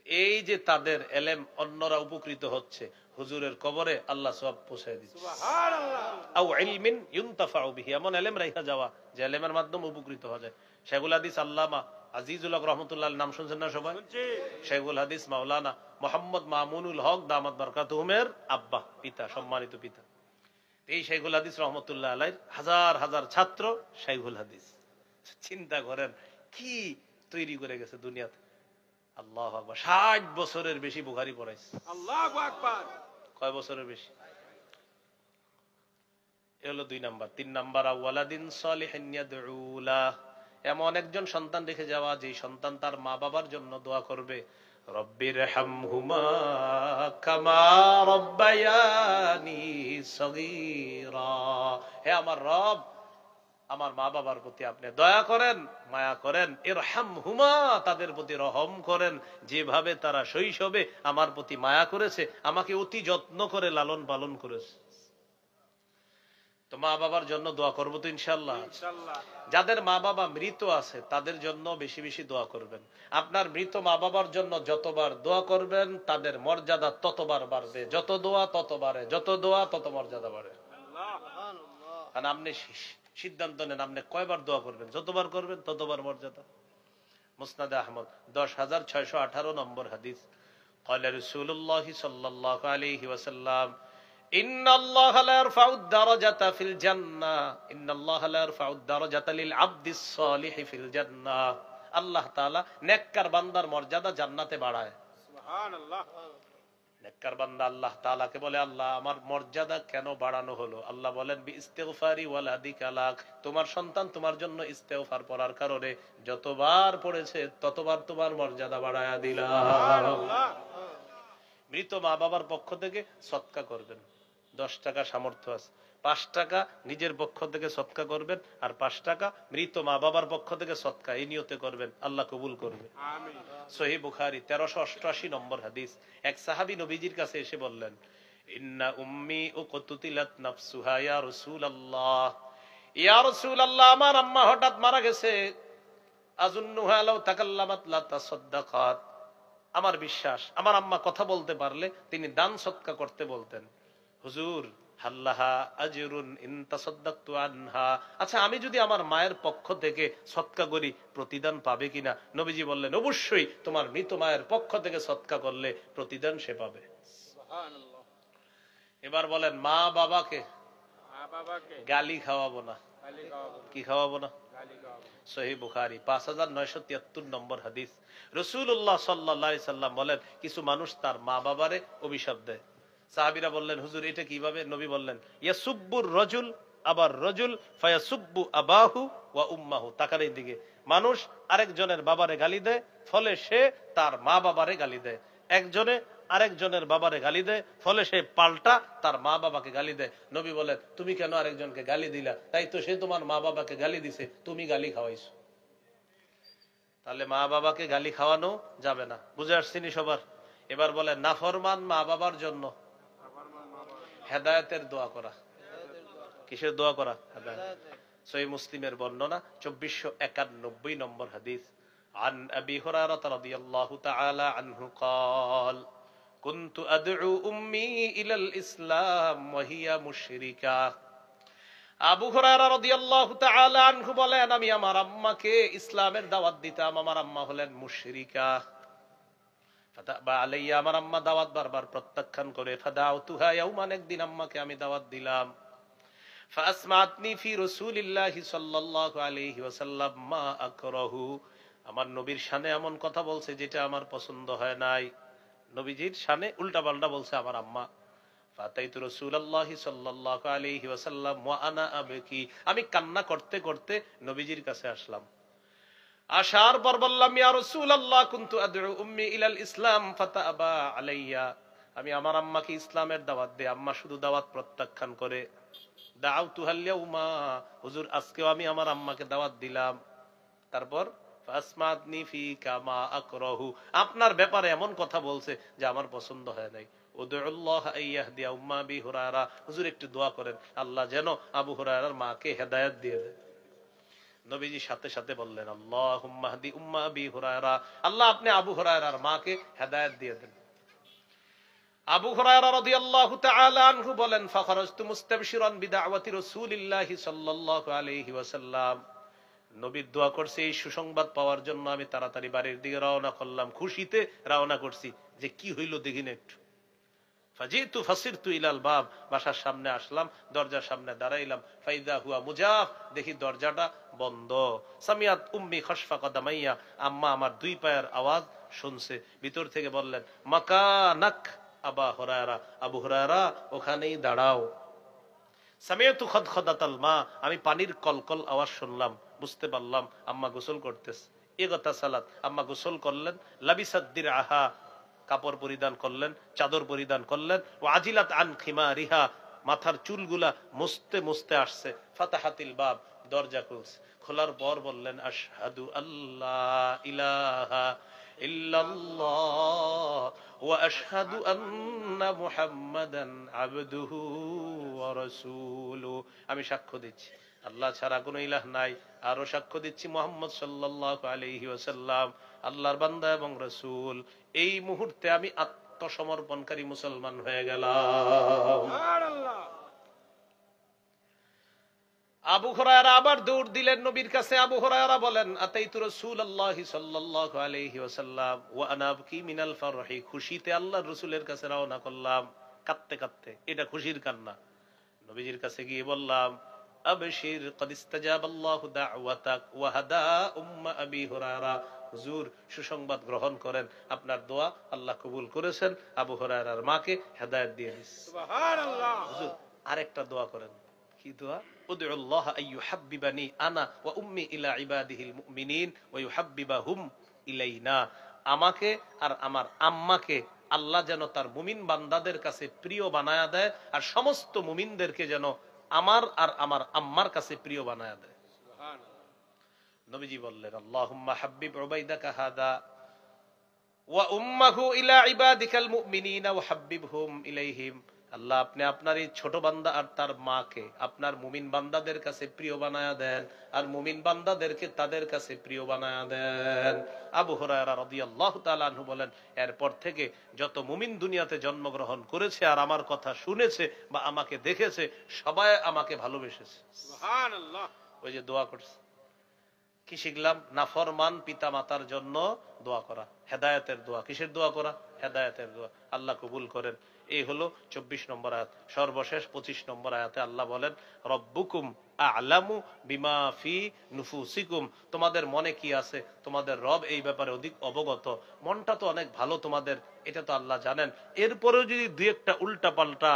এই যে তাদের এলেম অন্যরা উপকৃত হচ্ছে, হুজুরের কবরে আল্লাহ সওয়াব পৌঁছায় দিচ্ছে।
সুবহানাল্লাহ।
আও ইলমিন ইউনতাফাউ বিহি, এমন ইলম রাখা যাওয়া যে ইলমের মাধ্যমে উপকৃত হওয়া যায়। শাইখুল হাদিস আল্লামা আজিজুল হক রহমতুল্লাহ, নাম শুনছেন না সবাই?
শুনছি।
শাইখুল হাদিস মাওলানা মুহাম্মদ মামুনুল হক দামাত বারকাতুহুমের আব্বা, পিতা, সম্মানিত পিতা। এই শাইখুল হাদিস রহমতুল্লাহ আলাইহির হাজার হাজার ছাত্র শাইখুল হাদিস। চিন্তা করেন কি তৈরি করে গেছে দুনিয়াতে। আল্লাহু আকবার, 60 বছরের বেশি বুখারী পড়াইছে।
আল্লাহু আকবার।
কয় বছরের বেশি? এ হলো 2 নাম্বার। 3 নাম্বার ওয়ালাদিন সালিহিন ইয়াদউ লাহ, এমন একজন সন্তান রেখে যাওয়া যে সন্তান তার মা বাবার জন্য দোয়া করবে, রব্বির হামহুমা কামা রব্বায়ানি সগীরা, হে আমার রব, আমার মা বাবার প্রতি আপনি দয়া করেন, মায়া করেন, ইরহামহুমা, তাদের প্রতি রহম করেন, যেভাবে তারা শৈশবে আমার প্রতি মায়া করেছে, আমাকে অতি যত্ন করে লালন পালন করেছে। তো মা বাবার জন্য দোয়া করবো তো ইনশাআল্লাহ।
ইনশাআল্লাহ।
যাদের মা বাবা মৃত আছে তাদের জন্য বেশি বেশি দোয়া করবেন। আপনার মৃত মা বাবার জন্য যতবার দোয়া করবেন তাদের মর্যাদা ততবার বাড়বে, যত দোয়া তত বাড়ে, যত দোয়া তত মর্যাদা বাড়ে। আর আপনি সিদ্ধান্ত নেন আপনি কয়বার দোয়া করবেন, যতবার করবেন ততবার মর্যাদা। মুসনাদে আহমদ 10,618 নম্বর হাদিস, قال رسول الله صلى الله عليه وسلم إن الله لا يرفع الدرجة في الجنة إن الله لا يرفع الدرجة للعبد الصالح في الجنة, আল্লাহ তাআলা নেককার বান্দার মর্যাদা জান্নাতে বাড়ায়।
সুবহানাল্লাহ।
নেককার বান্দা আল্লাহ তাআলাকে বলে, আল্লাহ আমার মর্যাদা কেন বাড়ানো হলো? আল্লাহ বলেন, বিইস্তিগফারি ওয়ালাদিকা লাক, তোমার সন্তান তোমার জন্য ইস্তেগফার পড়ার কারণে যতবার পড়েছে ততবার তোমার মর্যাদা বাড়ায়া দিলাম।
সুবহানাল্লাহ।
মৃত মা বাবার পক্ষ থেকে সদকা করবেন। 10 টাকা সামর্থ্য আছে, 5 টাকা নিজের পক্ষ থেকে সদকা করবেন, আর 5 টাকা মৃত মা বাবার পক্ষ থেকে সদকা, এই নিয়তে করবেন, আল্লাহ কবুল করবে।
আমিন।
সহিহ বুখারী 1388 নম্বর হাদিস, এক সাহাবী নবীজির কাছে এসে বললেন, ইন্না উম্মি উকতুতিলাত নাফসুহা ইয়া রাসূলুল্লাহ, ইয়া রাসূলুল্লাহ, আমার আম্মা হঠাৎ মারা গেছে, আযুন্নুহা লাউ তাকাল্লামাত লা তাসাদ্দাকাত, আমার বিশ্বাস আমার আম্মা কথা বলতে পারলে তিনি দান সদকা করতে বলতেন। হুজুর, হাল্লাহা আজরুন ইন তাসাদদাকতু আনহা, আচ্ছা আমি যদি আমার মায়ের পক্ষ থেকে সদকা করি প্রতিদান পাবে কিনা? নবীজি বললেন, অবশ্যই, তোমার মৃত মায়ের পক্ষ থেকে সদকা করলে প্রতিদান সে পাবে।
সুবহানাল্লাহ।
এবার বলেন, মা বাবাকে
মা বাবাকে
গালি খাওয়াবো না,
গালি খাওয়াবো,
কি খাওয়াবো না?
গালি খাওয়াবো।
সহিহ বুখারী 5973 নম্বর হাদিস, রাসূলুল্লাহ সাল্লাল্লাহু আলাইহি সাল্লাম বলেন, কিছু মানুষ তার মা বাবারে অভিশাপ দেয়। সাহাবীরা বললেন, হুজুর এটা কিভাবে? নবী বললেন, ইয়াসুব্বুর রাজুল আবার রাজুল ফায়াসুব্বু আবাহু ওয়া উম্মাহু, তাকার এই দিকে, মানুষ আরেকজনের বাবারে গালি দেয়, ফলে সে তার মা বাবারে গালি দেয়। একজনে আরেকজনের বাবারে গালি দেয়, ফলে সে পাল্টা তার মা বাবাকে গালি দেয়। নবী বলেন, তুমি কেন আরেকজনকে গালি দিলা? তাই তো সে তোমার মা বাবাকে গালি দিছে, তুমি গালি খাওয়াইছো। তাহলে মা বাবাকে গালি খাওয়ানো যাবে না। বুঝে আসছিনি সবার? এবার বলে, নাফরমান মা বাবার জন্য হেদায়েতের দোয়া করা। কিসের দোয়া করা? হেদায়েত। সহিহ মুসলিমের বর্ণনা 2491 নম্বর হাদিস, عن أبي هريرة رضي الله تعالى عنه قال كنت أدعو أمي إلى الإسلام وهي مشركة। আবু হুরায়রা রাদিয়াল্লাহু তাআলা আনহু বলেন, আমি আমার আম্মাকে ইসলামের দাওয়াত দিতাম, আমার আম্মা হলেন মুশরিকা। ফাতাবা আলাইয়া, আমার আম্মা দাওয়াত বারবার প্রত্যাখ্যান করে। ফাদাউতুহা ইয়াওমান, একদিন আম্মাকে আমি দাওয়াত দিলাম। ফাসমাতনি ফি রাসূলিল্লাহি সাল্লাল্লাহু আলাইহি ওয়াসাল্লাম মা আকরাহু, আমার নবীর শানে এমন কথা বলছে যেটা আমার পছন্দ হয় নাই। নবীজির শানে উল্টাপাল্টা বলছে আমার আম্মা। ফাতাইতু রাসূলুল্লাহি সাল্লাল্লাহু আলাইহি ওয়াসাল্লাম ওয়া আনা আবকি, আমি কান্না করতে করতে নবীজির কাছে আসলাম। আসার পর বললাম, ইয়া রাসূলুল্লাহ কুনতু আদউ উম্মি ইলাল ইসলাম ফাতাবা আলাইয়া, আমি আমার আম্মাকে ইসলামের দাওয়াত দেই, আম্মা শুধু দাওয়াত প্রত্যাখ্যান করে। দাউতুহাল ইয়াউমা, হুজুর আজকেও আমি আমার আম্মাকে দাওয়াত দিলাম। তারপর ফাসমাতনি ফিকা মা আকরাহু, আপনার ব্যাপারে এমন কথা বলছে যে আমার পছন্দ হয় নাই। উদউল্লাহ আইয়াহদিয়া উম্মা আবি হুরায়রা, হুজুর একটু দোয়া করেন, আল্লাহ যেন আবু হুরায়রার মাকে হেদায়েত দিয়ে দেয়। নবীজি সাথে সাথে বললেন, আল্লাহুম্মা হদি উম্মা আবি হুরায়রা, আল্লাহ আপনি আবু হুরায়রার মাকে হেদায়েত দিয়ে দেন। আবু হুরায়রা রাদিয়াল্লাহু তাআলা আনহু বলেন, ফাখরাজতু মুস্তাবশিরান বিদাওয়াতি রাসূলিল্লাহি সাল্লাল্লাহু আলাইহি ওয়াসাল্লাম, নবীর দোয়া করছে এই সুসংবাদ পাওয়ার জন্য আমি তাড়াতাড়ি বাড়ির দিকে রওনা করলাম, খুশিতে রওনা করছি যে কি হইল দেখিন একটু। ফাজিতু ফাসিরতু ইলাল বাব, বাসার সামনে আসলাম, দরজার সামনে দাঁড়াইলাম। ফাইদা হুয়া মুজাফ, দেখি দরজাটা বন্ধ। সামিয়াত উম্মি খশফা কদামাইয়া, আম্মা আমার দুই পায়ের আওয়াজ শুনছে। ভিতর থেকে বললেন, মাকানাক, আবা হুরায়রা, আবু হুরায়রা ওখানেই দাঁড়াও। সামিআতু খদখদাতাল মা, আমি পানির কলকল আওয়াজ শুনলাম, বুঝতে পারলাম আম্মা গোসল করতেছে। ইগতাসালাত, আম্মা গোসল করলেন। লাবিসাত দিরআহা, কাপড় পরিধান করলেন, চাদর পরিধান করলেন। ওয়া আজিলাত আন খিমারিহা, মাথার চুলগুলা মুছতে মুছতে আসছে। ফাতাহাতিল বাব, দরজা খুলছে। খোলার পর বললেন আশহাদু আল্লাহ ইলাহা ইল্লাল্লাহ ওয়া আশহাদু আন্না মুহাম্মাদান আবদুহু ওয়া রাসূলুহু, আমি সাক্ষ্য দিচ্ছি আল্লাহ ছাড়া কোনো ইলাহ নাই, আরো সাক্ষ্য দিচ্ছি মুহাম্মদ সাল্লাল্লাহু আলাইহি ওয়াসাল্লাম আল্লাহর বান্দা এবং রাসূল। এই মুহূর্তে আমি আত্মসমর্পণকারী মুসলমান হয়ে গেলাম।
সুবহানাল্লাহ।
আবু হুরায়রা আবার দৌড় দিলেন নবীর কাছে। আবু হুরায়রা বলেন আতাইতু রাসূলুল্লাহি সাল্লাল্লাহু আলাইহি ওয়াসাল্লাম ওয়া আনা আবকি মিনাল ফারহি, খুশিতে আল্লাহর রাসূলের কাছে রওনা করলাম কাঁদতে কাঁদতে। এটা খুশির কান্না। নবীজির কাছে গিয়ে বললাম আবশির ক্বাদ ইস্তাজাবাল্লাহু দা'ওয়াতাক ওয়া হাদা উম্মা আবি হুরায়রা, হুজুর সুসংবাদ গ্রহণ করেন, আপনার দোয়া আল্লাহ কবুল করেছেন, আবু হুরায়রার মাকে হেদায়েত দিয়ে দিয়েছেন।
সুবহানাল্লাহ।
হুজুর আরেকটা দোয়া করেন। কি দোয়া? উদউল্লাহ আইয়ুহাব্বিবানি আনা ওয়া উম্মি ইলা ইবাদিহিল মুমিনিন ওয়া ইউহাব্বিবাহুম ইলাইনা, আমাকে আর আমার আম্মাকে আল্লাহ যেন তার মুমিন বান্দাদের কাছে প্রিয় বানায়া দেয়, আর সমস্ত মুমিনদেরকে যেন আমার আর আমার আম্মার কাছে প্রিয় বানায়া দেয়।
সুবহানাল্লাহ।
নবীজি বললেন আল্লাহুম্মা হাব্বিব উবাইদাকা হাদা ওয়া উম্মাহু ইলা ইবাদিকাল মুমিনিনা ওয়া হাব্বিবহুম ইলাইহিম, আল্লাহ আপনি আপনার এই ছোট বান্দা আর তার মাকে আপনার মুমিন বান্দাদের কাছে প্রিয় বানায়া দেন, আর মুমিন বান্দাদেরকে তাদের কাছে প্রিয় বানায়া দেন। আবু হুরায়রা রাদিয়াল্লাহু তাআলা আনহু বলেন এরপর থেকে যত মুমিন দুনিয়াতে জন্মগ্রহণ করেছে আর আমার কথা শুনেছে বা আমাকে দেখেছে, সবাই আমাকে ভালোবেসেছে।
সুবহানাল্লাহ।
ওই যে দোয়া করছে, কি শিখলাম? নাফরমান পিতা মাতার জন্য দোয়া করা, হেদায়েতের দোয়া। কিসের দোয়া করা? হেদায়েতের দোয়া। আল্লাহ কবুল করেন। এই হলো 24 নম্বর আয়াত। সর্বশেষ 25 নম্বর আয়াতে আল্লাহ বলেন রব্বুকুম আ'লামু বিমা ফি নুফুসিকুম, তোমাদের মনে কি আছে তোমাদের রব এই ব্যাপারে অধিক অবগত। মনটা তো অনেক ভালো তোমাদের, এটা তো আল্লাহ জানেন। এরপরেও যদি দুই একটা উল্টা পাল্টা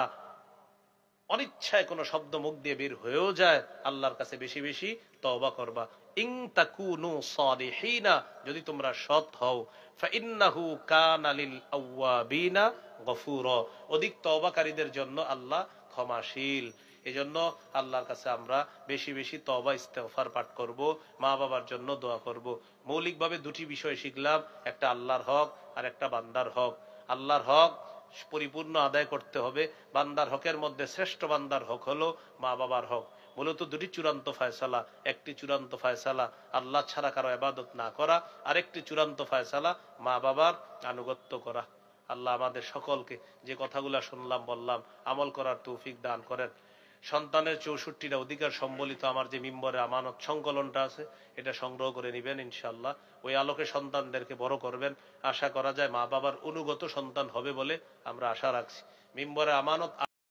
অনিচ্ছায় কোনো শব্দ মুখ দিয়ে বের হয়েও যায়, আল্লাহর কাছে বেশি বেশি তওবা করবা। ইন তাকুনু সালিহিনা, যদি তোমরা সৎ হও, ফাইন্নাহু কানা লিল আওয়াবিনা গফুরা, অধিক তওবাকারীদের জন্য আল্লাহ ক্ষমাশীল। এজন্য আল্লাহর কাছে আমরা বেশি বেশি তওবা ইস্তেগফার পাঠ করব, মা বাবার জন্য দোয়া করব। মৌলিকভাবে দুটি বিষয় শিখলাম, একটা আল্লাহর হক আর একটা বান্দার হক। আল্লাহর হক পরিপূর্ণ আদায় করতে হবে। বান্দার হকের মধ্যে শ্রেষ্ঠ বান্দার হক হলো মা বাবার হক। মূলত দুটি চূড়ান্ত ফায়সালা। একটি চূড়ান্ত ফায়সালা আল্লাহ ছাড়া কারো ইবাদত না করা, আরেকটি চূড়ান্ত ফায়সালা মা বাবার আনুগত্য করা। আল্লাহ আমাদের সকলকে যে কথাগুলো শুনলাম বললাম আমল করার তৌফিক দান করেন। সন্তানের 64টা অধিকার সম্বলিত আমার যে মিম্বরে আমানত সংকলনটা আছে, এটা সংগ্রহ করে নিবেন ইনশাআল্লাহ। ওই আলোকে সন্তানদেরকে বড় করবেন। আশা করা যায় মা বাবার অনুগত সন্তান হবে বলে আমরা আশা রাখছি। মিম্বরে আমানত